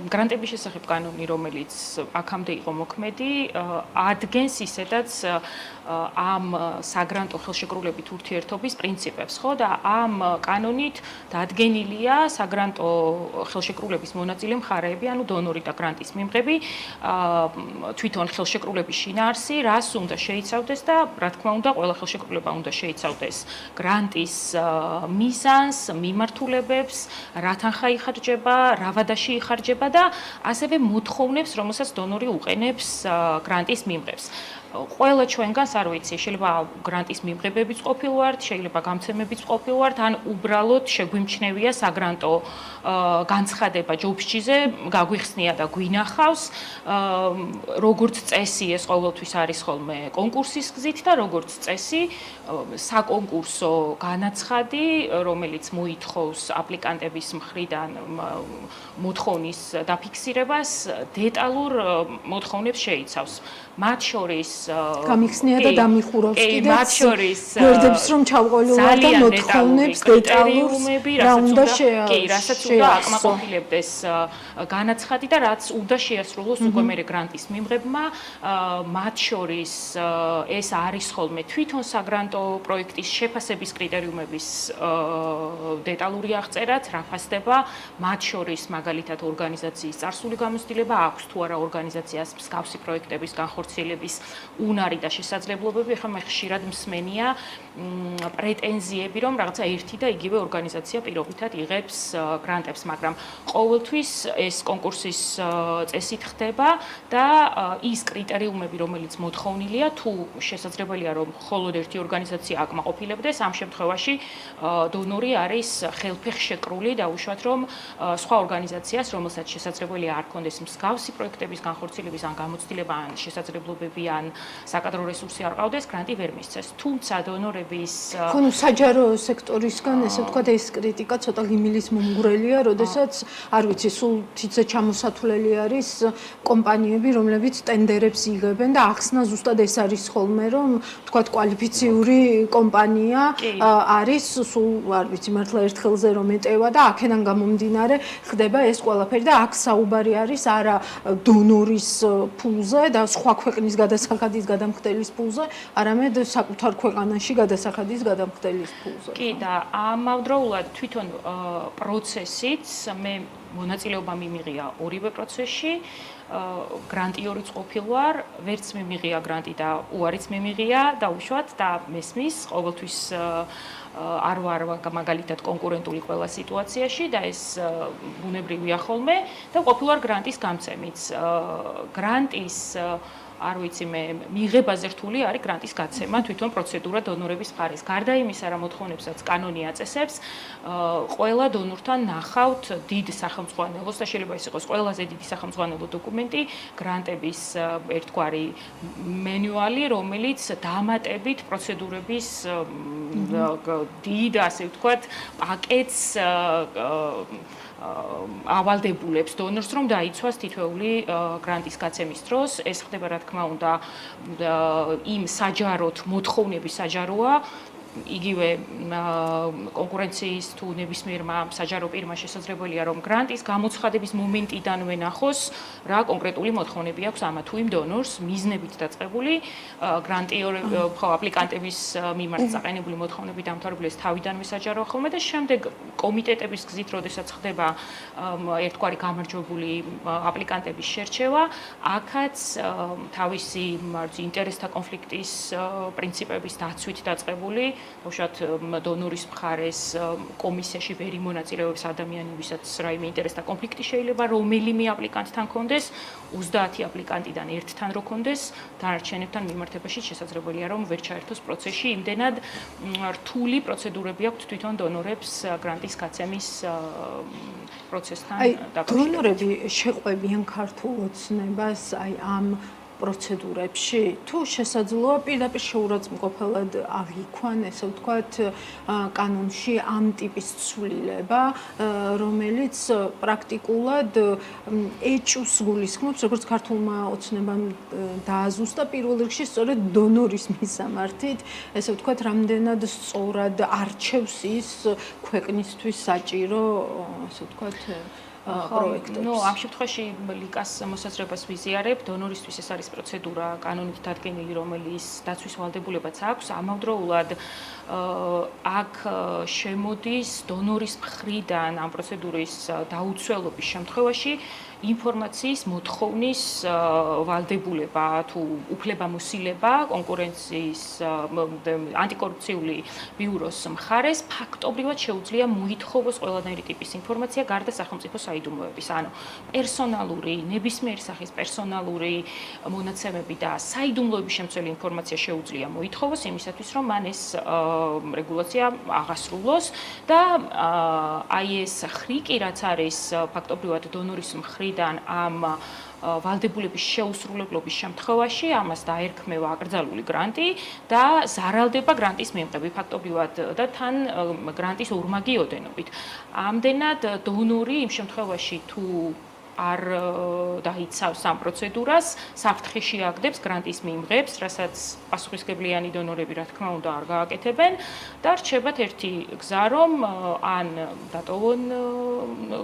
გრანტების შესახებ კანონი, რომელიც აქამდე იყო მოქმედი, ადგენს ისედაც ამ საგრანტო ხელშეკრულებით ურთიერთობის პრინციპებს, ხო? და ამ კანონით დადგენილია საგრანტო ხელშეკრულების მონაწილე მხარეები, ანუ დონორი და გრანტის მიმღები, თვითონ ხელშეკრულების შინაარსი, რას უნდა შეიცავდეს და რა თქმა უნდა, ყველა ხელშეკრულება უნდა შეიცავდეს გრანტის მიზანს, მიმართულებებს, რა თანხა იხარჯება, რა ვადაში იხარჯება და ასევე მოთხოვნებს, რომელსაც დონორი უყენებს გრანტის მიმღებს. ყველა ჩვენგანს არ ვიცი, შეიძლება გრანტის მიმღებებიც ყოფილვართ, შეიძლება გამცემებიც ყოფილვართ, ან უბრალოდ შეგვიმჩნევია საგრანტო განცხადება ჯობსჭიზე, გაგვიხსნია და გვინახავს, როგორც წესი ეს ყოველთვის არის ხოლმე კონკურსის გზით და როგორც წესი საკონკურსო განაცხადი, რომელიც მოითხოვს აპლიკანტების მხრიდან მოთხოვნის დაფიქსირებას, დეტალურ მოთხოვნებს შეიცავს. მათ შორის გამიხსნია და დამიხურავს კიდევ მათ შორის გვერდებს რომ ჩავყოლილვარ და მოთხოვნებს დეტალურები, რა უნდა რასაც უნდა აკმაყოფილებდეს განაცხადი და რაც უნდა შეასრულოს უკვე მე გრანტის მიმღებმა, მათ შორის ეს არის ხოლმე თვითონ საგრანტო პროექტის შეფასების კრიტერიუმების დეტალური აღწერაც, რა ფასდება, მათ შორის მაგალითად ორგანიზაციის წარსული გამოცდილება აქვს თუ არა ორგანიზაციას მსგავსი პროექტების განხორციელების უნარი და შესაძლებლობები. ახლა მე ხშირად მსმენია პრეტენზიები, რომ რაღაცა ერთი და იგივე ორგანიზაცია პირობითად იღებს გრანტებს, მაგრამ ყოველთვის ეს კონკურსის წესით ხდება და ის კრიტერიუმები, რომელიც მოთხოვნილია, თუ შესაძლებელია, რომ მხოლოდ ერთი ორგანიზაცია აკმაყოფილებდეს, ამ შემთხვევაში დონორი არის ხელფეხშეკრული, დაუშვათ, რომ სხვა ორგანიზაციას, რომელსაც შესაძლებელია არ ქონდეს მსგავსი პროექტების განხორციელების ან გამოცდილება ან შესაძლებლობები ან საკადრო რესურსი არ ყავდეს, გრანტი ვერ მისცეს. თუმცა დონორების ხო, საჯარო სექტორისგან ესე ვთქვათ ეს კრიტიკა ცოტა ღიმილის მომგვრელია, როდესაც არ ვიცი, სულ თითზე ჩამოსათვლელი არის კომპანიები, რომლებიც ტენდერებს იღებენ და ახსნა ზუსტად ეს არის ხოლმე, რომ ვთქვათ კვალიფიციური კომპანია არის, სულ არ ვიცი, მართლა ერთ ხელზე რომ ეტევა და აქედან გამომდინარე ხდება ეს ყველაფერი და აქ საუბარი არის არა დონორის ფულზე და სხვა ქვეყნის გადასახადის გადამხდელის ფულზე, არამედ საკუთარ ქვეყანაში გადასახადის გადამხდელის ფულზე. კი და ამავდროულად თვითონ პროცესიც მე მონაწილეობა მიმიღია ორივე პროცესში. გრანტი ორიც ყოფილვარ, ვერც მე მიღია გრანტი და უარიც მე მიღია და უშუალოდ და მესმის ყოველთვის არ ვარ მაგალითად კონკურენტული ყველა სიტუაციაში და ეს ბუნებრივია ხოლმე და ყოფილვარ გრანტის გამცემიც. გრანტის არ ვიცი მე მიღებაზე რთული არის გრანტის გაცემა თვითონ პროცედურა დონორების მხარეს. გარდა იმისა, რა მოთხოვნებსაც კანონი აწესებს, ყველა დონორთან ნახავთ დიდ სახელმძღვანელოს და შეიძლება ის იყოს ყველაზე დიდი სახელმძღვანელო დოკუმენტი, გრანტების ერთგვარი მენუალი, რომელიც დამატებით პროცედურების დიდ, ასე ვთქვათ, პაკეტს ავალდებულებს დონორს, რომ დაიცვას თითოეული გრანტის გაცემის დროს. ეს ხდება, რა თქმა უნდა, იმ საჯაროდ მოთხოვნების საჯაროა, იგივე კონკურენციის თუ ნებისმიერმა საჯარო პირმა შესაძლებელია რომ გრანტის გამოცხადების მომენტიდანვე ნახოს რა კონკრეტული მოთხოვნები აქვს ამა თუ იმ დონორს მიზნებით დაწყებული გრანტი ხო აპლიკანტების მიმართ წაყენებული მოთხოვნები დამთავრებული ეს თავიდანვე საჯაროა ხოლმე და შემდეგ კომიტეტების გზით როდესაც ხდება ერთგვარი გამარჯვებული აპლიკანტების შერჩევა აქაც თავისი ინტერესთა კონფლიქტის პრინციპების დაცვით დაწყებული უშუალოდ დონორის მხარეს კომისიაში ვერ იმონაწილეობს ადამიანი, ვისაც რაიმე ინტერესთა კონფლიქტი შეიძლება რომელიმე აპლიკანტთან კონდეს, 30 აპლიკანტიდან ერთთან რო კონდეს, დანარჩენებთან მიმართებაში შესაძლებელია რომ ვერ ჩაერთოს პროცესში, იმდენად რთული პროცედურები აქვს თვითონ დონორებს გრანტის გაცემის პროცესთან დაკავშირებით. დონორები შეყვებიან ქართულ ოცნებას აი ამ პროცედურებში თუ შესაძლოა პირდაპირ შეურაცხმყოფელად აღიქვან, ესე ვთქვათ, კანონში ამ ტიპის ცვლილება, რომელიც პრაქტიკულად ეჭვს გულისხმობს, როგორც ქართულმა ოცნებამ დააზუსტა პირველ რიგში სწორედ დონორის მისამართით, ესე ვთქვათ, რამდენად სწორად არჩევს ის ქვეყნისთვის საჭირო, ესე ვთქვათ, პროექტებს. ნუ ამ შემთხვევაში ლიკას მოსაზრებას ვიზიარებ, დონორისთვის ეს არის პროცედურა კანონით დადგენილი, რომელიც დაცვის ვალდებულებაც აქვს. ამავდროულად აქ შემოდის დონორის მხრიდან ამ პროცედურის დაუცველობის შემთხვევაში ინფორმაციის მოთხოვნის ვალდებულება თუ უფლებამოსილება კონკურენციის ანტიკორუფციული ბიუროს მხარეს ფაქტობრივად შეუძლია მოითხოვოს ყველანაირი ტიპის ინფორმაცია გარდა სახელმწიფო საიდუმლოების. ანუ პერსონალური, ნებისმიერი სახის პერსონალური მონაცემები და საიდუმლოების შემცველი ინფორმაცია შეუძლია მოითხოვოს იმისათვის, რომ მან ეს რეგულაცია აღასრულოს და აი ეს ხრიკი, რაც არის ფაქტობრივად დონორის მხრიდან ამ ვალდებულების შეუსრულებლობის შემთხვევაში ამას დაერქმევა აკრძალული გრანტი და ზარალდება გრანტის მიღები ფაქტობრივად და თან გრანტის ორმაგი ოდენობით. ამდენად დონორი იმ შემთხვევაში თუ არ დაიცავს ამ პროცედურას, საფრთხეში აგდებს გრანტის მიღებს, რასაც პასუხისმგებლიანი დონორები, რა თქმა უნდა, არ გააკეთებენ და რჩებათ ერთი გზა, რომ ან დატოვონ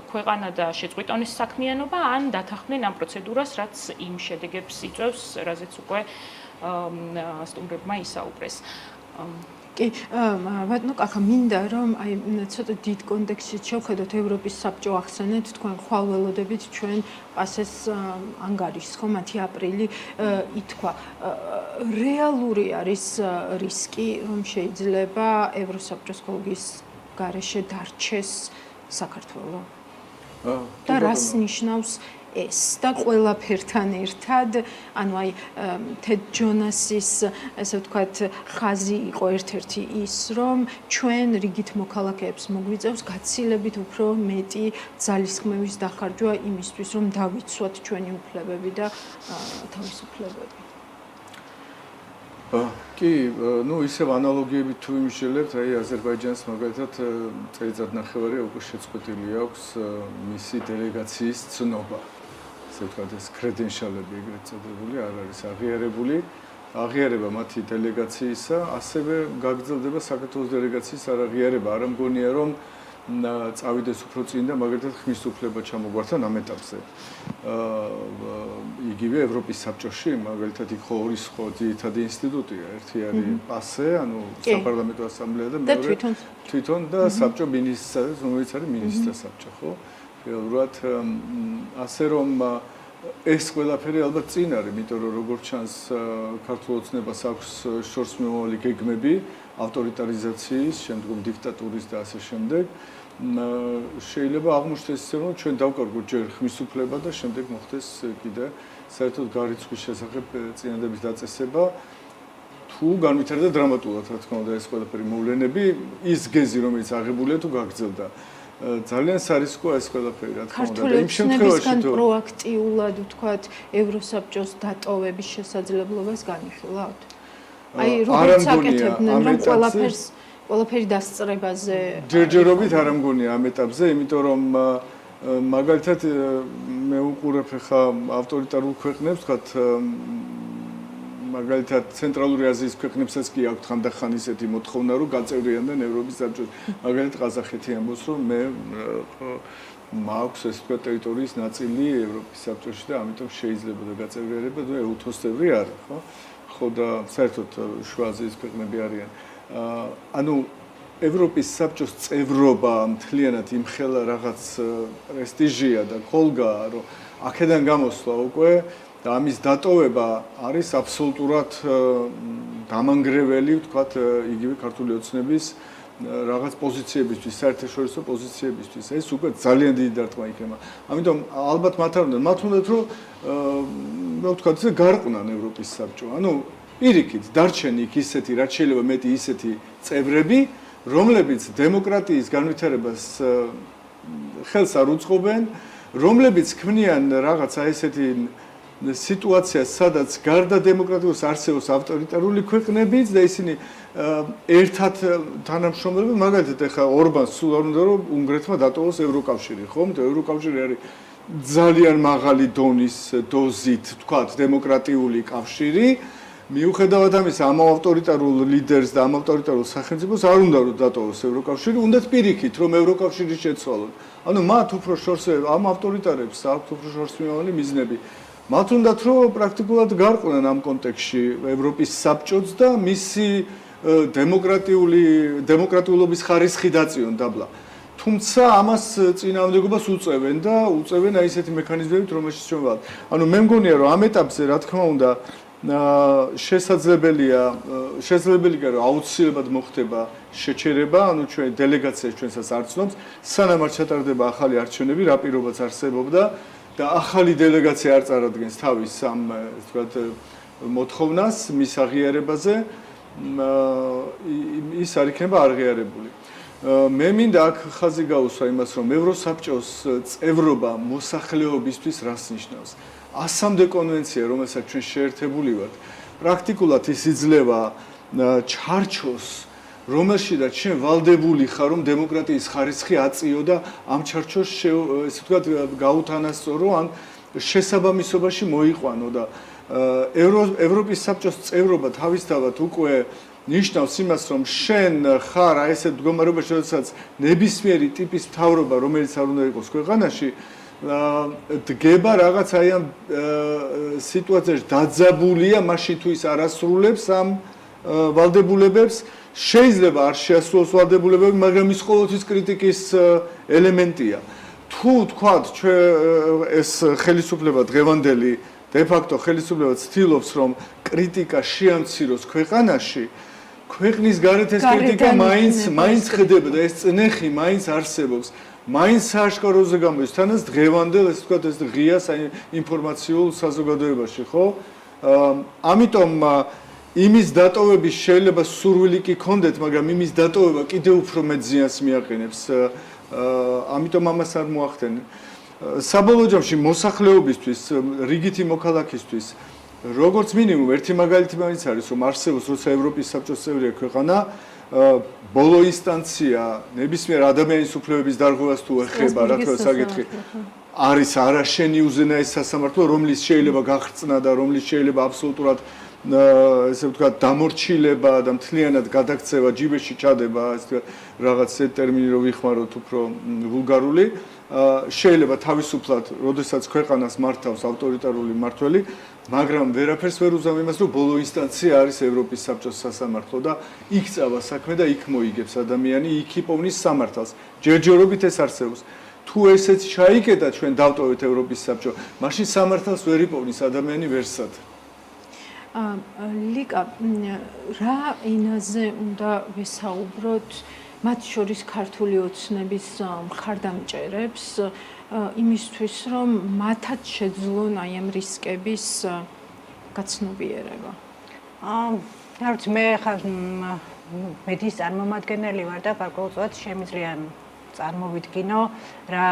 ქვეყანა და შეწყვიტონ ეს საქმიანობა, ან დათანხმდნენ ამ პროცედურას, რაც იმ შედეგებს იწვევს, რაზეც უკვე სტუმრებმა ისაუბრეს. კი, ბატონო კახა, მინდა რომ აი ცოტა დიდ კონტექსტში შევხედოთ ევროპის საბჭო ახსენეთ, თქვენ ხვალ ველოდებით ჩვენ პასეს ანგარიშს, ხო, 10 აპრილი ითქვა. რეალური არის რისკი, რომ შეიძლება ევროსაბჭოს გოლგის გარეშე დარჩეს საქართველო? და რას ნიშნავს ეს და ყველაფერთან ერთად, ანუ აი თედ ჯონასის, ესე ვთქვათ, ხაზი იყო ერთ-ერთი ის, რომ ჩვენ რიგით მოქალაქეებს მოგვიწევს გაცილებით უფრო მეტი ძალისხმევის დახარჯვა იმისთვის, რომ დავიცვათ ჩვენი უფლებები და თავისუფლებები. კი, ისევ ანალოგიებით თუ იმიშელებთ, აი აზერბაიჯანს მაგალითად წელიწად ნახევარი უკვე შეწყვეტილი აქვს მისი დელეგაციის ცნობა. ასე ვთქვათ, ეს კრედენშალები ეგრეთ წოდებული არ არის აღიარებული. აღიარება მათი დელეგაციისა, ასევე გაგრძელდება საქართველოს დელეგაციის არაღიარება. არ მგონია რომ წავიდეს უფრო წინ და მაგალითად ხმის უფლება ჩამოგვართან ამ ეტაპზე. იგივე ევროპის საბჭოში, მაგალითად იქ ორი სხვა ძირითადი ინსტიტუტია, ერთი არის პასე, ანუ საპარლამენტო ასამბლეა და მეორე თვითონ და საბჭო მინისტრთა, რომელიც არის მინისტრთა საბჭო, ხო? რეალურად ასე რომ ეს ყველაფერი ალბათ წინ არის, იმიტომ რომ როგორც ჩანს ქართულ ოცნებას აქვს შორსმომავალი გეგმები ავტორიტარიზაციის, შემდგომ დიქტატურის და ასე შემდეგ. შეიძლება აღმოჩნდეს ისე რომ ჩვენ დავკარგოთ ჯერ ხმის უფლება და შემდეგ მოხდეს კიდე საერთოდ გარიცხვის შესახებ წინადების დაწესება თუ განვითარდა დრამატულად, რა თქმა უნდა, ეს ყველაფერი მოვლენები, ის გეზი რომელიც აღებულია თუ გაგრძელდა. ძალიან სარისკოა ეს ყველაფერი, რა თქმა უნდა, და იმ შემთხვევაში თუ პროაქტიულად ვთქვათ, ევროსაბჭოს დატოვების შესაძლებლობას განიხილავთ? აი, როგორც აკეთებდნენ, რომ ყველაფერი დასწრებაზე ჯერჯერობით არ ამგონია ამ ეტაპზე, იმიტომ რომ მაგალითად მე უყურებ ხა ავტორიტარულ ქვეყნებს, ვთქვათ, მაგალითად ცენტრალური აზიის ქვეყნებსაც კი აქვთ ხანდახან ისეთი მოთხოვნა, რომ გაწევრიანდნენ ევროპის საბჭოს. მაგალითად ყაზახეთი ამბობს, რომ მე მაქვს ეს თქვა ტერიტორიის ნაწილი ევროპის საბჭოში და ამიტომ შეიძლება და გაწევრიანება და ეუთოს წევრი არის, ხო? ხო და საერთოდ შუა აზიის ქვეყნები არიან. ანუ ევროპის საბჭოს წევრობა მთლიანად იმხელა რაღაც პრესტიჟია და კოლგაა, რომ აქედან გამოსვლა უკვე და ამის დატოვება არის აბსოლუტურად გამანგრეველი, ვთქვათ, იგივე ქართული ოცნების რაღაც პოზიციებისთვის, საერთაშორისო პოზიციებისთვის. ეს უკვე ძალიან დიდი დარტყმა იქნება. ამიტომ ალბათ მათ არ უნდა, მათ უნდათ რომ ვთქვათ, ესე გარყვნან ევროპის საბჭო. ანუ პირიქით დარჩენ იქ ისეთი, რაც შეიძლება მეტი ისეთი წევრები, რომლებიც დემოკრატიის განვითარებას ხელს არ უწყობენ, რომლებიც ქმნიან რაღაცა ესეთი სიტუაცია, სადაც გარდა დემოკრატიულს არსებობს ავტორიტარული ქვეყნებიც და ისინი ერთად თანამშრომლობენ, მაგალითად ეხლა ორბანს სულ არ უნდა რომ უნგრეთმა დატოვოს ევროკავშირი, ხო? იმიტომ ევროკავშირი არის ძალიან მაღალი დონის დოზით, ვთქვათ, დემოკრატიული კავშირი. მიუხედავად ამისა, ამ ავტორიტარულ ლიდერს და ამ ავტორიტარულ სახელმწიფოს არ უნდა რომ დატოვოს ევროკავშირი, უნდათ პირიქით რომ ევროკავშირი შეცვალონ. ანუ მათ უფრო შორს ამ ავტორიტარებს აქვთ უფრო შორსმიმავალი მიზნები. მათ უნდათ რომ პრაქტიკულად გარყვნან ამ კონტექსტში ევროპის საბჭოც და მისი დემოკრატიულობის ხარისხი დაწიონ დაბლა. თუმცა ამას წინააღმდეგობას უწევენ და უწევენ აი ესეთი მექანიზმებით, რომელშიც ჩვენ ვართ. ანუ მე მგონია რომ ამ ეტაპზე რა თქმა უნდა შესაძლებელია რომ აუცილებლად მოხდება შეჩერება, ანუ ჩვენ დელეგაცია ჩვენსაც არ ცნობს, სანამ არ ჩატარდება ახალი არჩევნები, რა პირობაც არსებობდა და ახალი დელეგაცია არ წარადგენს თავის ამ ვთქვათ მოთხოვნას მის აღიარებაზე, ის არ იქნება აღიარებული. მე მინდა აქ ხაზი გაუსვა იმას, რომ ევროსაბჭოს წევრობა მოსახლეობისთვის რას ნიშნავს. 100-მდე კონვენცია, რომელსაც ჩვენ შეერთებული ვართ, პრაქტიკულად ის იძლევა ჩარჩოს, რომელშიდაც ჩვენ ვალდებული ხარ, რომ დემოკრატიის ხარისხი აწიო და ამ ჩარჩოს ესე ვთქვათ გაუთანასწორო, ან შესაბამისობაში მოიყვანო და ევროპის საბჭოს წევრობა თავისთავად უკვე ნიშნავს იმას, რომ შენ ხარ აი ესეთ მდგომარეობაში, როდესაც ნებისმიერი ტიპის მთავრობა, რომელიც არ უნდა იყოს ქვეყანაში, დგება რაღაც აი ამ სიტუაციაში დაძაბულია, მაშინ თუ ის არ ასრულებს ამ ვალდებულებებს, შეიძლება არ შეასრულოს ვალდებულებები, მაგრამ ის ყოველთვის კრიტიკის ელემენტია. თუ თქვათ, ეს ხელისუფლება დღევანდელი de facto ხელისუფლება ცდილობს, რომ კრიტიკა შეამციროს ქვეყანაში, ქვეყნის გარეთ ეს კრიტიკა მაინც ხდება და ეს წნეხი მაინც არსებობს. მაინც სააშკაროზე გამოდის, თანაც დღევანდელ ეს ვთქვათ ეს ღია ინფორმაციულ საზოგადოებაში, ხო? ამიტომ იმის დატოვების შეიძლება სურვილი კი ქონდეთ, მაგრამ იმის დატოვება კიდევ უფრო მეტ ზიანს მიაყენებს. ამიტომ ამას არ მოახდენენ. საბოლოო ჯამში მოსახლეობისთვის, რიგითი მოქალაქისთვის როგორც მინიმუმ ერთი მაგალითი მაინც არის, რომ არსებობს როცა ევროპის საბჭოს წევრია ქვეყანა, ბოლო ინსტანცია ნებისმიერ ადამიანის უფლებების დარღვევას თუ ეხება, რა თქმა უნდა, საკითხი არის არაშენი უზენაესი სასამართლო, რომლის შეიძლება გახრწნა და რომლის შეიძლება აბსოლუტურად ესე ვთქვათ დამორჩილება და მთლიანად გადაქცევა ჯიბეში ჩადება, ესე ვთქვათ რაღაც ტერმინი რო ვიხმაროთ უფრო ვულგარული, შეიძლება თავისუფლად, როდესაც ქვეყანას მართავს ავტორიტარული მმართველი, მაგრამ ვერაფერს ვერ უზამ იმას, რომ ბოლო ინსტანცია არის ევროპის საბჭოს სასამართლო და იქ წავა საქმე და იქ მოიგებს ადამიანი, იქ იპოვნის სამართალს. ჯერჯერობით ეს არსებობს. თუ ესეც ჩაიკეტა ჩვენ დავტოვეთ ევროპის საბჭო, მაშინ სამართალს ვერ იპოვნის ადამიანი ვერსად. ლიკა, რა ენაზე უნდა ვესაუბროთ მათ შორის ქართული ოცნების მხარდამჭერებს იმისთვის, რომ მათაც შეძლონ აი ამ რისკების გაცნობიერება? რა ვიცი, მე ხარ მედიის წარმომადგენელი ვარ და გარკვეულწილად შემიძლია წარმოვიდგინო რა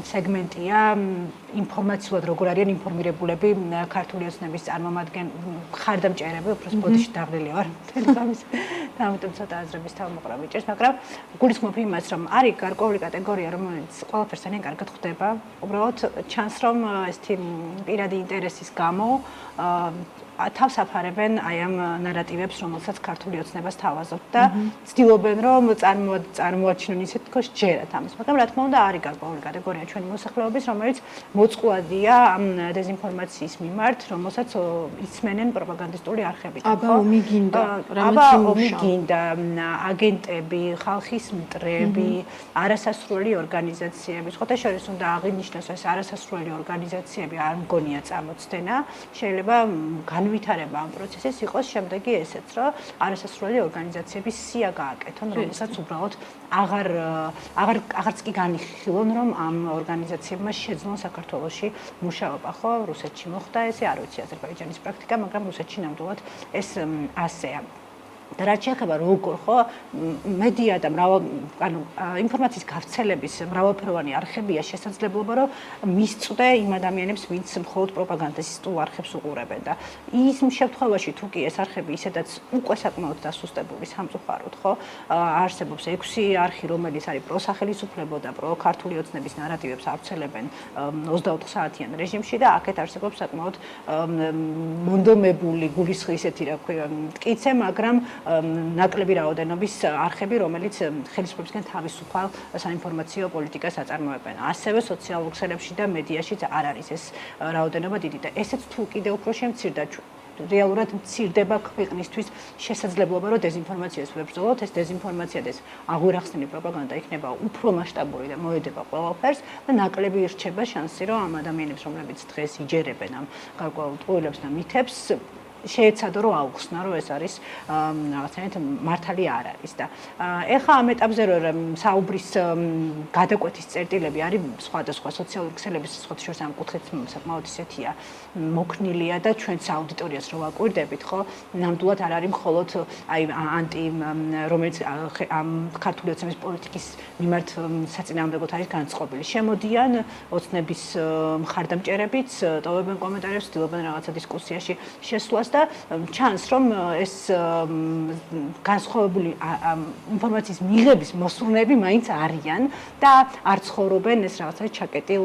სეგმენტია ინფორმაციულად როგორ არიან ინფორმირებულები ქართული ოცნების მხარდამჭერები, უბრალოდ ბოდიში დაღლილი ვარ თელეგრამის და ამიტომ ცოტა აზრების თავმოყრა მიჭირს, მაგრამ გულისხმობ იმას, რომ არის გარკვეული კატეგორია, რომელიც ყველაფერს ძალიან კარგად ხვდება, უბრალოდ ჩანს, რომ ესეთი პირადი ინტერესის გამო თავს აფარებენ აი ამ ნარატივებს, რომელსაც ქართული ოცნებას თავაზობთ და ცდილობენ, რომ წარმოაჩინონ ისეთ თქოს ჯერათ ამას. მაგრამ რა თქმა უნდა, არის გარკვეული კატეგორია ჩვენი მოსახლეობის, რომელიც მოწყვლადია ამ დეზინფორმაციის მიმართ, რომელსაც იცმენენ პროპაგანდისტული არხები. აბა ომიგინდა, ომიგინდა, აგენტები, ხალხის მტრები, არასასრული ორგანიზაციები. სხვათა შორის უნდა აღინიშნოს, ეს არასასრული ორგანიზაციები არ მგონია წამოწდენა, შეიძლება განვითარება ამ პროცესის იყოს შემდეგი ესეც, რომ არასასრული ორგანიზაციების სია გააკეთონ, რომელსაც უბრალოდ აღარც კი განიხილონ, რომ ამ ორგანიზაციებმა შეძლონ საქართველოში მუშაობა, ხო? რუსეთში მოხდა ესე, არ ვიცი აზერბაიჯანის პრაქტიკა, მაგრამ რუსეთში ნამდვილად ეს ასეა. და რაც შეეხება როგორ ხო მედია და ინფორმაციის გავრცელების მრავალფეროვანი არხებია შესაძლებლობა, რომ მისწვდე იმ ადამიანებს, ვინც მხოლოდ პროპაგანდისტულ არხებს უყურებენ და ის შემთხვევაში თუ კი ეს არხები ისედაც უკვე საკმაოდ დასუსტებული სამწუხაროდ, ხო, არსებობს 6 არხი, რომელიც არის პროსახელისუფლებო და პროქართული ოცნების ნარატივებს ავრცელებენ 24 საათიან რეჟიმში და აქეთ არსებობს საკმაოდ მონდომებული გულისხმი ისეთი რა ქვია მტკიცე, მაგრამ ნაკლები რაოდენობის არხები, რომელიც ხელისუფლებისგან თავისუფალ საინფორმაციო პოლიტიკას აწარმოებენ. ასევე სოციალურ ქსელებში და მედიაშიც არ არის ეს რაოდენობა დიდი და ესეც თუ კიდევ უფრო შემცირდა რეალურად მცირდება ქვეყნისთვის შესაძლებლობა, რომ დეზინფორმაციას ვებრძოლოთ, ეს დეზინფორმაცია და ეს აღურახსნილი პროპაგანდა იქნება უფრო მასშტაბური და მოედება ყველაფერს და ნაკლები ირჩება შანსი, რომ ამ ადამიანებს, რომლებიც დღეს იჯერებენ ამ გარკვეულ ტყუილებს და მითებს, შეეცადო რომ აუხსნა, რომ ეს არის რაღაცნაირად მართალი არ არის და ეხლა ამ ეტაპზე რომ საუბრის გადაკვეთის წერტილები არის სხვადასხვა სოციალური ქსელების სხვათა შორის ამ კუთხით საკმაოდ ისეთია მოქნილია და ჩვენც აუდიტორიას რო ვაკვირდებით, ხო, ნამდვილად არ არის მხოლოდ აი ანტი რომელიც ამ ქართული ოცნების პოლიტიკის მიმართ საწინააღმდეგოდ არის განწყობილი. შემოდიან ოცნების მხარდამჭერებიც, ტოვებენ კომენტარებს, ცდილობენ რაღაცა დისკუსიაში შესვლას და ჩანს, რომ ეს განსხვავებული ინფორმაციის მიღების მოსურნეები მაინც არიან და არ ცხოვრობენ ეს რაღაცა ჩაკეტილ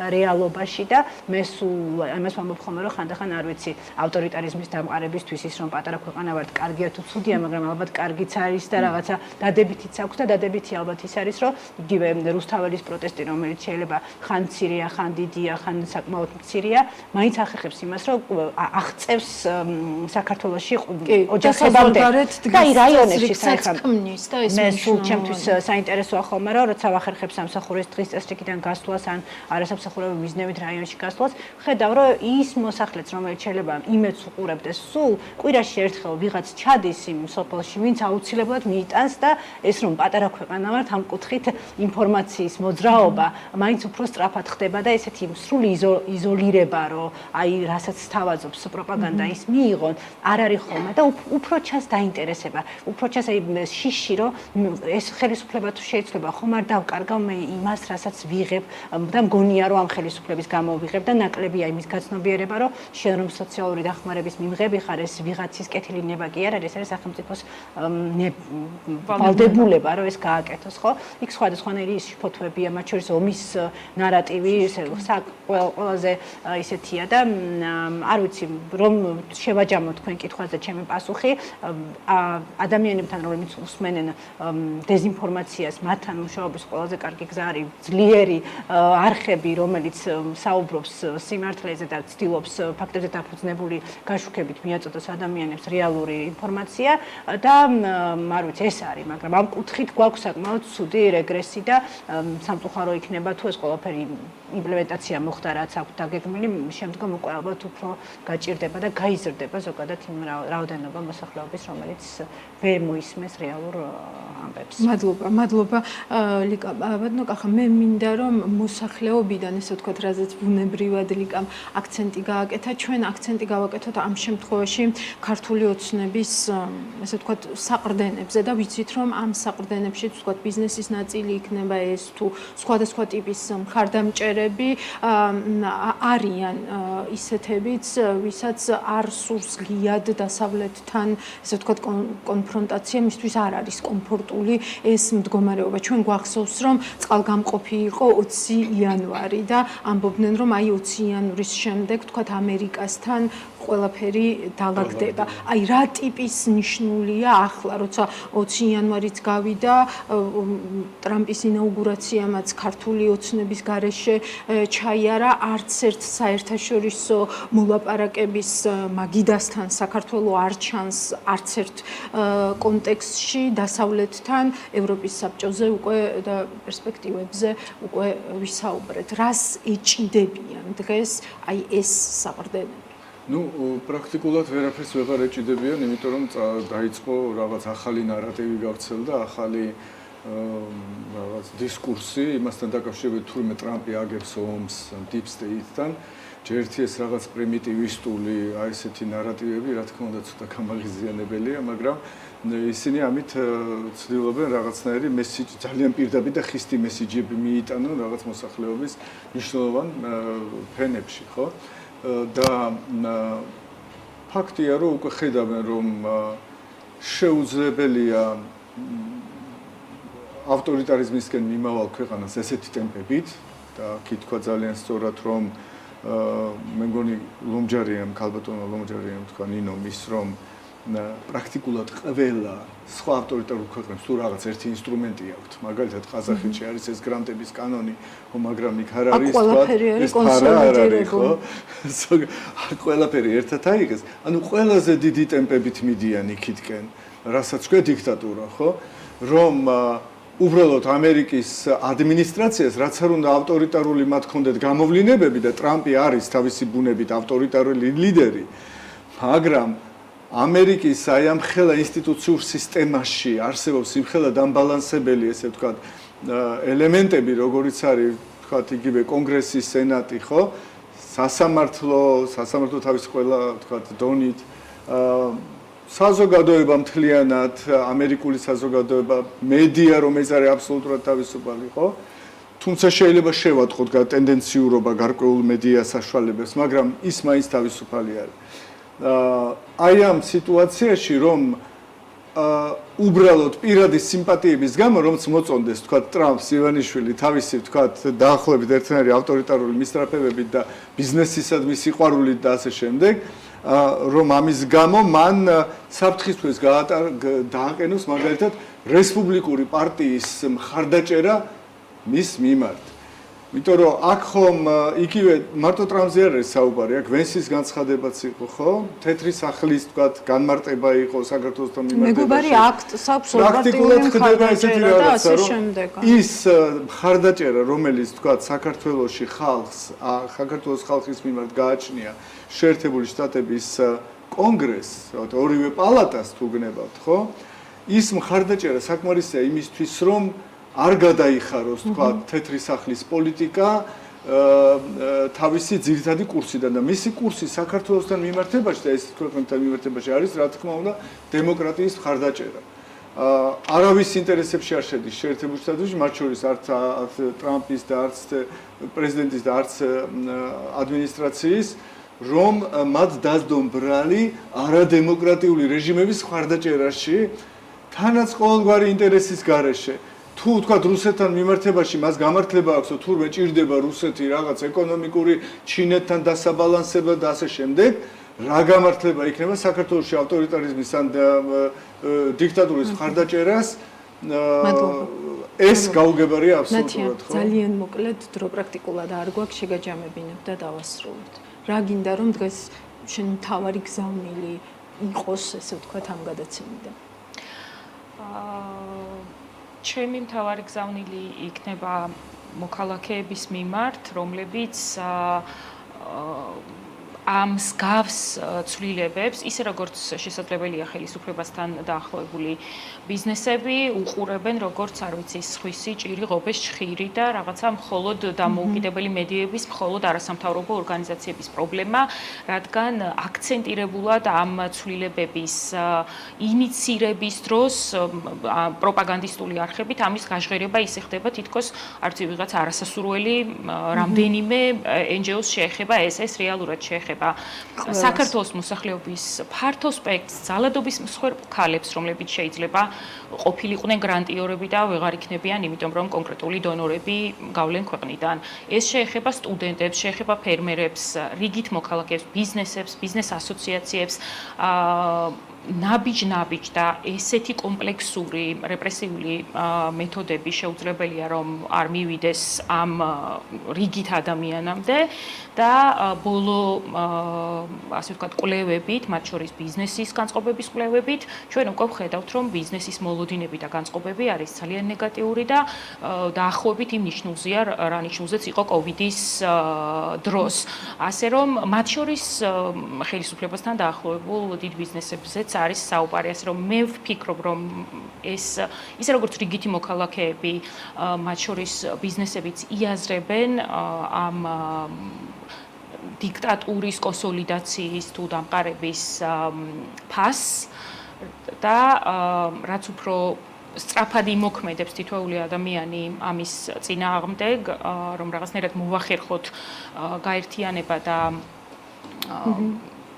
რეალობაში და მე სულ ამას ვამბობ ხოლმე, რომ ხანდახან არ ვიცი ავტორიტარიზმის დამყარებისთვის ის რომ პატარა ქვეყანა ვართ, კარგია თუ ცუდია, მაგრამ ალბათ კარგიც არის და რაღაცა დადებითიც აქვს და დადებითი ალბათ ის არის, რომ იგივე რუსთაველის პროტესტი, რომელიც შეიძლება ხან მცირეა, ხან დიდია, ხან საკმაოდ მცირეა, მაინც ახერხებს იმას, რომ აღწევს საქართველოში ოჯახებამდე და რაიონებში საქმნის და ეს მე სულ ჩემთვის საინტერესოა ხოლმე, რომ როცა ვახერხებ სამსახურის დღის წესრიგიდან გასვლას ან არასამსახურებო მიზნებით რაიონში გასვლას, ხედავ, რომ ის მოსახლეც, რომელიც შეიძლება იმედს უყურებდეს სულ კვირაში ერთხელ ვიღაც ჩადის იმ სოფელში, ვინც აუცილებლად მიიტანს და ეს რომ პატარა ქვეყანა ვართ, ამ კუთხით ინფორმაციის მოძრაობა მაინც უფრო სწრაფად ხდება და ესეთი სრული იზოლირება, რომ აი რასაც თავაზობს პროპაგანდა ის მიიღონ, არ არის ხოლმე და უფრო ჩანს დაინტერესება, უფრო ჩანს შიში, რომ ეს ხელისუფლება თუ შეიძლება ხომ არ დავკარგავ მე იმას, რასაც ვიღებ და მგონია რომ ამ ხელისუფლების გამო ვიღებ და ნაკლებია იმის გაცნობიერება, რომ შენ რომ სოციალური დახმარების მიმღები ხარ, ეს ვიღაცის კეთილი ნება კი არ არის, ეს სახელმწიფოს ვალდებულება, რომ ეს გააკეთოს, ხო? იქ სხვადასხვანაირი შფოთვებია, მათ შორის ომის ნარატივი, ყველაზე ისეთია და არ ვიცი, რომ შევაჯამო თქვენ კითხვაზე ჩემი პასუხი, ადამიანებთან რომლებიც უსმენენ დეზინფორმაციას, მათთან მუშაობის ყველაზე კარგი გზა არის ძლიერი არხები, რომელიც საუბრობს სიმართლეზე და ცდილობს ფაქტებზე დაფუძნებული გაშუქებით მიაწოდოს ადამიანებს რეალური ინფორმაცია და არ ვიცი, ეს არის, მაგრამ ამ კუთხით გვაქვს საკმაოდ ცუდი რეგრესი და სამწუხარო იქნება თუ ეს ყველაფერი იმპლემენტაცია მოხდა, რაც აქვს დაგეგმილი, შემდგომ უკვე ალბათ უფრო გაჭირდება და გაიზრდება ზოგადად იმ რაოდენობა მოსახლეობის, რომელიც ვერ მოისმენს რეალურ ამბებს. მადლობა ლიკა. ბატონო კახა, მე მინდა რომ მოსახლეობიდან ესე ვთქვათ, რაზეც ბუნებრივად ლიკამ აქცენტი გააკეთა, ჩვენ აქცენტი გავაკეთოთ ამ შემთხვევაში ქართული ოცნების ესე ვთქვათ საყრდენებზე და ვიცით რომ ამ საყრდენებში ვთქვათ ბიზნესის ნაწილი იქნება ეს თუ სხვადასხვა ტიპის მხარდამჭერები არიან ისეთებიც, ვისაც არ სურს ღიად დასავლეთთან ესე ვთქვათ კონფრონტაცია, მისთვის არ არის კომფორტული ეს მდგომარეობა. ჩვენ გვახსოვს რომ წყალგამყოფი იყო 20 იანვარი და ამბობდნენ რომ აი 20 იანვრის შემდეგ ვთქვათ ამერიკასთან ყველაფერი დაალაგდება. აი რა ტიპის ნიშნულია ახლა, როცა 20 იანვარიც გავიდა, ტრამპის ინაუგურაციამაც ქართული ოცნების გარეშე ჩაიარა, არც ერთ საერთაშორისო მოლაპარაკების მაგიდასთან საქართველოს არ ჩანს არც ერთ კონტექსტში დასავლეთთან ევროპის საბჭოზე უკვე და პერსპექტივებზე უკვე ვისაუბრეთ. რას ეჭიდებიან დღეს აი ეს საყრდენები? პრაქტიკულად ვერაფერს ვეღარ ეჭიდებიან, იმიტომ რომ დაიწყო რაღაც ახალი ნარატივი გავრცელდა, ახალი რაღაც დისკურსი იმასთან დაკავშირებით, თურმე ტრამპი აგებს ომს deep state-თან. ერთი ეს რაღაც პრიმიტივისტული, აი ესეთი ნარატივები, რა თქმა უნდა, ცოტა გამაღიზიანებელია, მაგრამ ისინი ამით ცდილობენ რაღაცნაირი მესიჯი, ძალიან პირდაპირ და ხისტი მესიჯები მიიტანონ რაღაც მოსახლეობის მნიშვნელოვან ფენებში, ხო? და ფაქტია, რომ უკვე ხედავენ, რომ შეუძლებელია ავტორიტარიზმისკენ მიმავალ ქვეყანას ესეთი ტემპებით და კითხვა ძალიან სწორად, რომ მე მგონი ლომჯარიამ, ქალბატონო ლომჯარიამ თქვა ნინომ ის, რომ პრაქტიკულად ყველა სხვა ავტორიტარულ ქვეყნებს თუ რაღაც ერთი ინსტრუმენტი აქვთ, მაგალითად ყაზახეთში არის ეს გრანტების კანონი, მაგრამ იქ არ არის ეს კონსოლიდირებული, ხო? ყველაფერი ერთად აიღეს. ანუ ყველაზე დიდი ტემპებით მიდიან იქითკენ, რასაც ქვია დიქტატურა, ხო? რომ უბრალოდ ამერიკის ადმინისტრაციას რაც არ უნდა ავტორიტარული მათ ჰქონდეთ გამოვლინებები და ტრამპი არის თავისი ბუნებით ავტორიტარული ლიდერი, მაგრამ ამერიკის აი ამ ხელა ინსტიტუციურ სისტემაში არსებობს იმხელა დამბალანსებელი, ესე ვთქვათ, ელემენტები, როგორიც არის, ვთქვათ, იგივე კონგრესი, სენატი, ხო? სასამართლო თავის ყველა, ვთქვათ, დონით, საზოგადოება მთლიანად, ამერიკული საზოგადოება, მედია, რომელიც არის აბსოლუტურად თავისუფალი, ხო? თუმცა შეიძლება შევატყოთ ტენდენციურობა გარკვეულ მედია საშუალებებს, მაგრამ ის მაინც თავისუფალი არის. აი ამ სიტუაციაში რომ უბრალოდ პირადი სიმპათიების გამო რომც მოწონდეს თქვა ტრამპს ივანიშვილი თავისი თქვა დაახლოებით ერთნაირი ავტორიტარული მისწრაფებებით და ბიზნესისადმი სიყვარულით და ასე შემდეგ რომ ამის გამო მან საფრთხისთვის დააყენოს მაგალითად რესპუბლიკური პარტიის მხარდაჭერა მის მიმართ. იმიტომ რომ აქ ხომ იგივე მარტო ტრამპზე არ არის საუბარი, აქ ვენსის განცხადებაც იყო, ხო? თეთრი სახლის თქვათ განმარტება იყო საქართველოსთან მიმართებაში. მეგობარი აქტს აქვს ოპერატიული მხარდაჭერა და ასე შემდეგ. ის მხარდაჭერა, რომელიც თქვათ საქართველოში საქართველოს ხალხის მიმართ გააჩნია შეერთებული შტატების კონგრესს, ორივე პალატას თუ გნებავთ, ხო? ის მხარდაჭერა საკმარისია იმისთვის, რომ არ გადაიხაროს თქვა თეთრი სახლის პოლიტიკა თავისი ძირითადი კურსიდან და მისი კურსი საქართველოსთან მიმართებაში და ეს ქვეყნებთან მიმართებაში არის რა თქმა უნდა დემოკრატიის მხარდაჭერა. არავის ინტერესებში არ შედის შეერთებული შტატებში, მათ შორის არც ტრამპის და არც პრეზიდენტის და არც ადმინისტრაციის, რომ მათ დასდონ ბრალი არადემოკრატიული რეჟიმების მხარდაჭერაში, თანაც ყოველგვარი ინტერესის გარეშე. თუ თქვათ რუსეთთან მიმართებაში მას გამართლება აქვს, თურმე ჭირდება რუსეთი რაღაც ეკონომიკური ჩინეთთან დასაბალანსება და ასე შემდეგ, რა გამართლება იქნება საქართველოში ავტორიტარიზმის ან დიქტატურის მხარდაჭერას? ეს გაუგებარია აბსოლუტურად, ხო? ძალიან მოკლედ დრო პრაქტიკულად არ გვაქვს შეგაჯამებინებ და დავასრულოთ. რა გინდა რომ დღეს შენ მთავარი გზავნილი იყოს, ესე ვთქვათ, ამ გადაცემიდან? ჩემი მთავარი გზავნილი იქნება მოქალაქეების მიმართ, რომლებიც ამ მსგავს ცვლილებებს, ისე როგორც შესაძლებელია ხელისუფლებასთან დაახლოებული ბიზნესები, უყურებენ როგორც არ ვიცი, სხვისი ჭირი, ღობეს ჭხირი და რაღაცა მხოლოდ დამოუკიდებელი მედიების, მხოლოდ არასამთავრობო ორგანიზაციების პრობლემა, რადგან აქცენტირებულად ამ ცვლილებების ინიცირების დროს პროპაგანდისტული არხებით ამის გაჟღერება ისე ხდება, თითქოს არც ვიღაც არასასურველი რამდენიმე NGO-ს შეეხება ეს რეალურად შეეხება საქართველოს მოსახლეობის ფართო სპექტრს, ძალადობის მსხვერპლ ქალებს, რომლებიც შეიძლება ყოფილიყვნენ გრანტიორები და ვეღარ იქნებიან, იმიტომ რომ კონკრეტული დონორები გავლენ ქვეყნიდან. ეს შეეხება სტუდენტებს, შეეხება ფერმერებს, რიგით მოქალაქეებს, ბიზნესებს, ბიზნეს ასოციაციებს, ნაბიჯ და ესეთი კომპლექსური რეპრესიული მეთოდები შეუძლებელია რომ არ მივიდეს ამ რიგით ადამიანამდე და ბოლო ასე ვთქვათ კვლევებით, მათ შორის ბიზნესის განწყობების კვლევებით, ჩვენ უკვე ვხედავთ რომ ბიზნესის მოლოდინები და განწყობები არის ძალიან ნეგატიური და დაახლოებით იმ ნიშნულზეა, რა ნიშნულზეც იყო კოვიდის დროს. ასე რომ მათ შორის ხელისუფლებასთან დაახლოებულ დიდ ბიზნესებზეც არის საუბარი, ასე რომ მე ვფიქრობ, რომ ისე როგორც რიგითი მოქალაქეები, მათ შორის ბიზნესებიც იაზრებენ ამ დიქტატურის კონსოლიდაციის თუ დამყარების ფასს და რაც უფრო სწრაფად იმოქმედებს თითოეული ადამიანი ამის წინააღმდეგ, რომ რაღაცნაირად მოვახერხოთ გაერთიანება და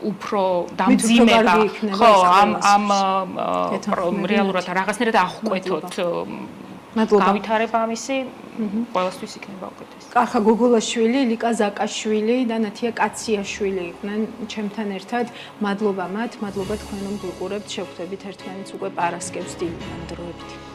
უფრო დამძიმება, ხო, ამ რეალურად რაღაცნაირად აღკვეთოთ გავითარება ამისი, ყველასთვის იქნება უკეთესი. კახა გოგოლაშვილი, ლიკა ზაკაშვილი და ნათია კაციაშვილი იყვნენ ჩემთან ერთად. მადლობა მათ, მადლობა თქვენ რომ გიყურებთ, შევხვდებით ერთმანეთს უკვე პარასკევს დილიდან დროებით.